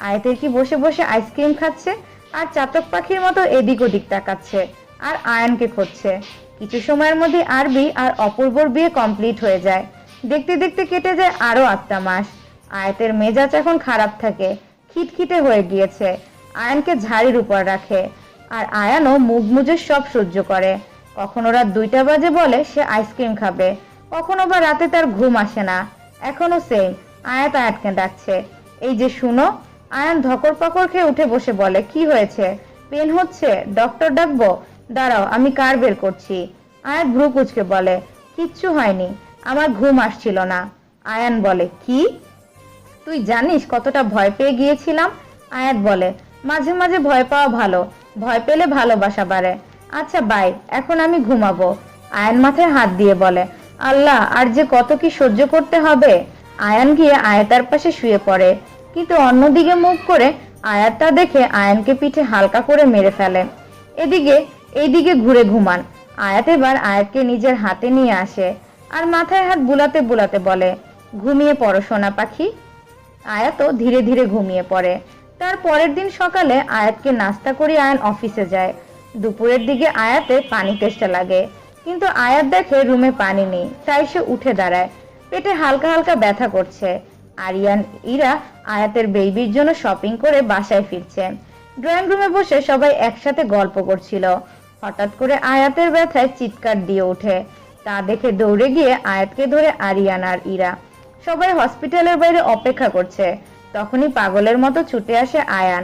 আয়াতের কি বসে বসে আইসক্রিম খাচ্ছে আর চাতক পাখির মতো এদিক ওদিক তাকাচ্ছে আর আয়ানকে খুঁজছে। কিছু সময়ের মধ্যে আরবি আর অপূর্বর বিয়ে কমপ্লিট হয়ে যায়। দেখতে দেখতে কেটে যায় আরো 8টা মাস। আয়াতের মেজাজ এখন খারাপ থাকে, খিটখিটে হয়ে গিয়েছে। আয়ানকে ঝাড়ির উপর রাখে, আর আয়ানও মুখ মুজে সব সহ্য করে। কখনো রাত 2টা বাজে বলে সে আইসক্রিম খাবে, কখনো বা রাতে তার ঘুম আসে না। এখনো সেম, আয়াত আয়াতকে ডাকছে, এই যে শুনো। আয়ান ধকর পাকড় খেয়ে উঠে বসে বলে, কি হয়েছে, পেন হচ্ছে, ডক্টর ডাকবো? দাঁড়াও আমি কার বের করছি। আয়াত ভ্রু কুঁচকে বলে, কিচ্ছু হয়নি, আমার ঘুম আসছিল না। আয়ান বলে, কি? তুই জানিস কতটা ভয় পেয়ে গিয়েছিলাম? আয়াত বলে, মাঝে মাঝে ভয় পাওয়া ভালো, ভয় পেলে ভালোবাসা বাড়ে। আচ্ছা বাই, এখন আমি ঘুমাবো। আয়ান মাথায় হাত দিয়ে বলে, আল্লাহ, আর যে কত কি সহ্য করতে হবে। আয়ান গিয়ে আয়াতার পাশে শুয়ে পড়ে, কিন্তু অন্যদিকে মুখ করে আয়াতটা দেখে আয়ানকে পিঠে হালকা করে মেরে ফেলে। এইদিকে ঘুরে ঘুমান। আয়াত এবার আয়াতকে নিজের হাতে নিয়ে আসে আর মাথায় হাত বুলাতে বুলাতে বলে, ঘুমিয়ে পড়ো সোনা পাখি। আয়াতও ধীরে ধীরে ঘুমিয়ে পড়ে। তার পরের দিন সকালে আয়াতকে নাস্তা করে আয়ান অফিসে যায়। দুপুরের দিকে আয়াতে পানি তেষ্টা লাগে, কিন্তু আয়াত দেখে রুমে পানি নেই, তাই সে উঠে দাঁড়ায়। পেটে হালকা হালকা ব্যথা করছে। আরিয়ান ইরা আয়াতের বেবির জন্য শপিং করে বাসায় ফিরছে। ড্রয়িং রুমে বসে সবাই একসাথে গল্প করছিল। হঠাৎ করে আয়াতের ব্যথায় চিৎকার দিয়ে ওঠে। তা দেখে দৌড়ে গিয়ে আয়াতকে ধরে আরিয়ান আর ইরা। সবাই হসপিটালের বাইরে অপেক্ষা করছে। তখনই পাগলের মতো ছুটে আসে আয়ান।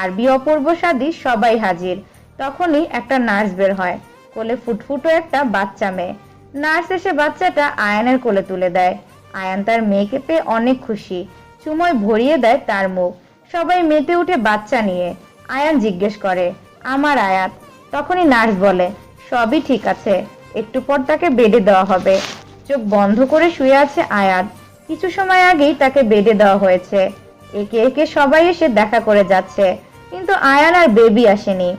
আরবি, অপূর্ব, সাদি সবাই হাজির। তখনই একটা নার্স বের হয়, কোলে ফুটফুটো একটা বাচ্চা মেয়ে। নার্স এসে বাচ্চাটা আয়ানের কোলে তুলে দেয়। আয়ান তার মেয়েকে পেয়ে অনেক খুশি, চুমোয় ভরিয়ে দেয় তার মুখ। সবাই মেতে উঠে বাচ্চা নিয়ে। আয়ান জিজ্ঞেস করে, আমার আয়াত? তখনই নার্স বলে, সবই ঠিক আছে, একটু পর তাকে বেডে দেওয়া হবে। চোখ বন্ধ করে শুয়ে আছে আয়াত। কিছু সময় আগেই তাকে বেডে দেওয়া হয়েছে। একে একে সবাই এসে দেখা করে যাচ্ছে, কিন্তু আয়ান আর বেবি আসেনি।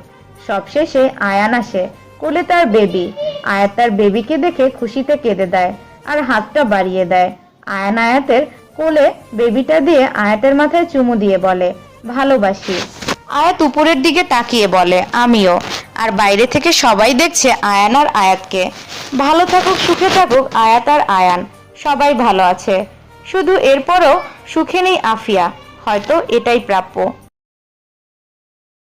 সবশেষে আয়ান আসে, কোলে তার বেবি। আয়াত তার বেবিকে দেখে খুশিতে কেঁদে দেয় আর হাতটা বাড়িয়ে দেয়। আয়ান আয়াতের কোলে বেবিটা দিয়ে আয়াতের মাথায় চুমু দিয়ে বলে, ভালোবাসি। আয়াত উপরের দিকে তাকিয়ে বলে, আমিও। আর বাইরে থেকে সবাই দেখছে আয়ান আর আয়াতকে। ভালো থাকুক, সুখে থাকুক আয়াত আর আয়ান, সবাই ভালো আছে। শুধু এরপরও সুখে নেই আফিয়া, হয়তো এটাই প্রাপ্য।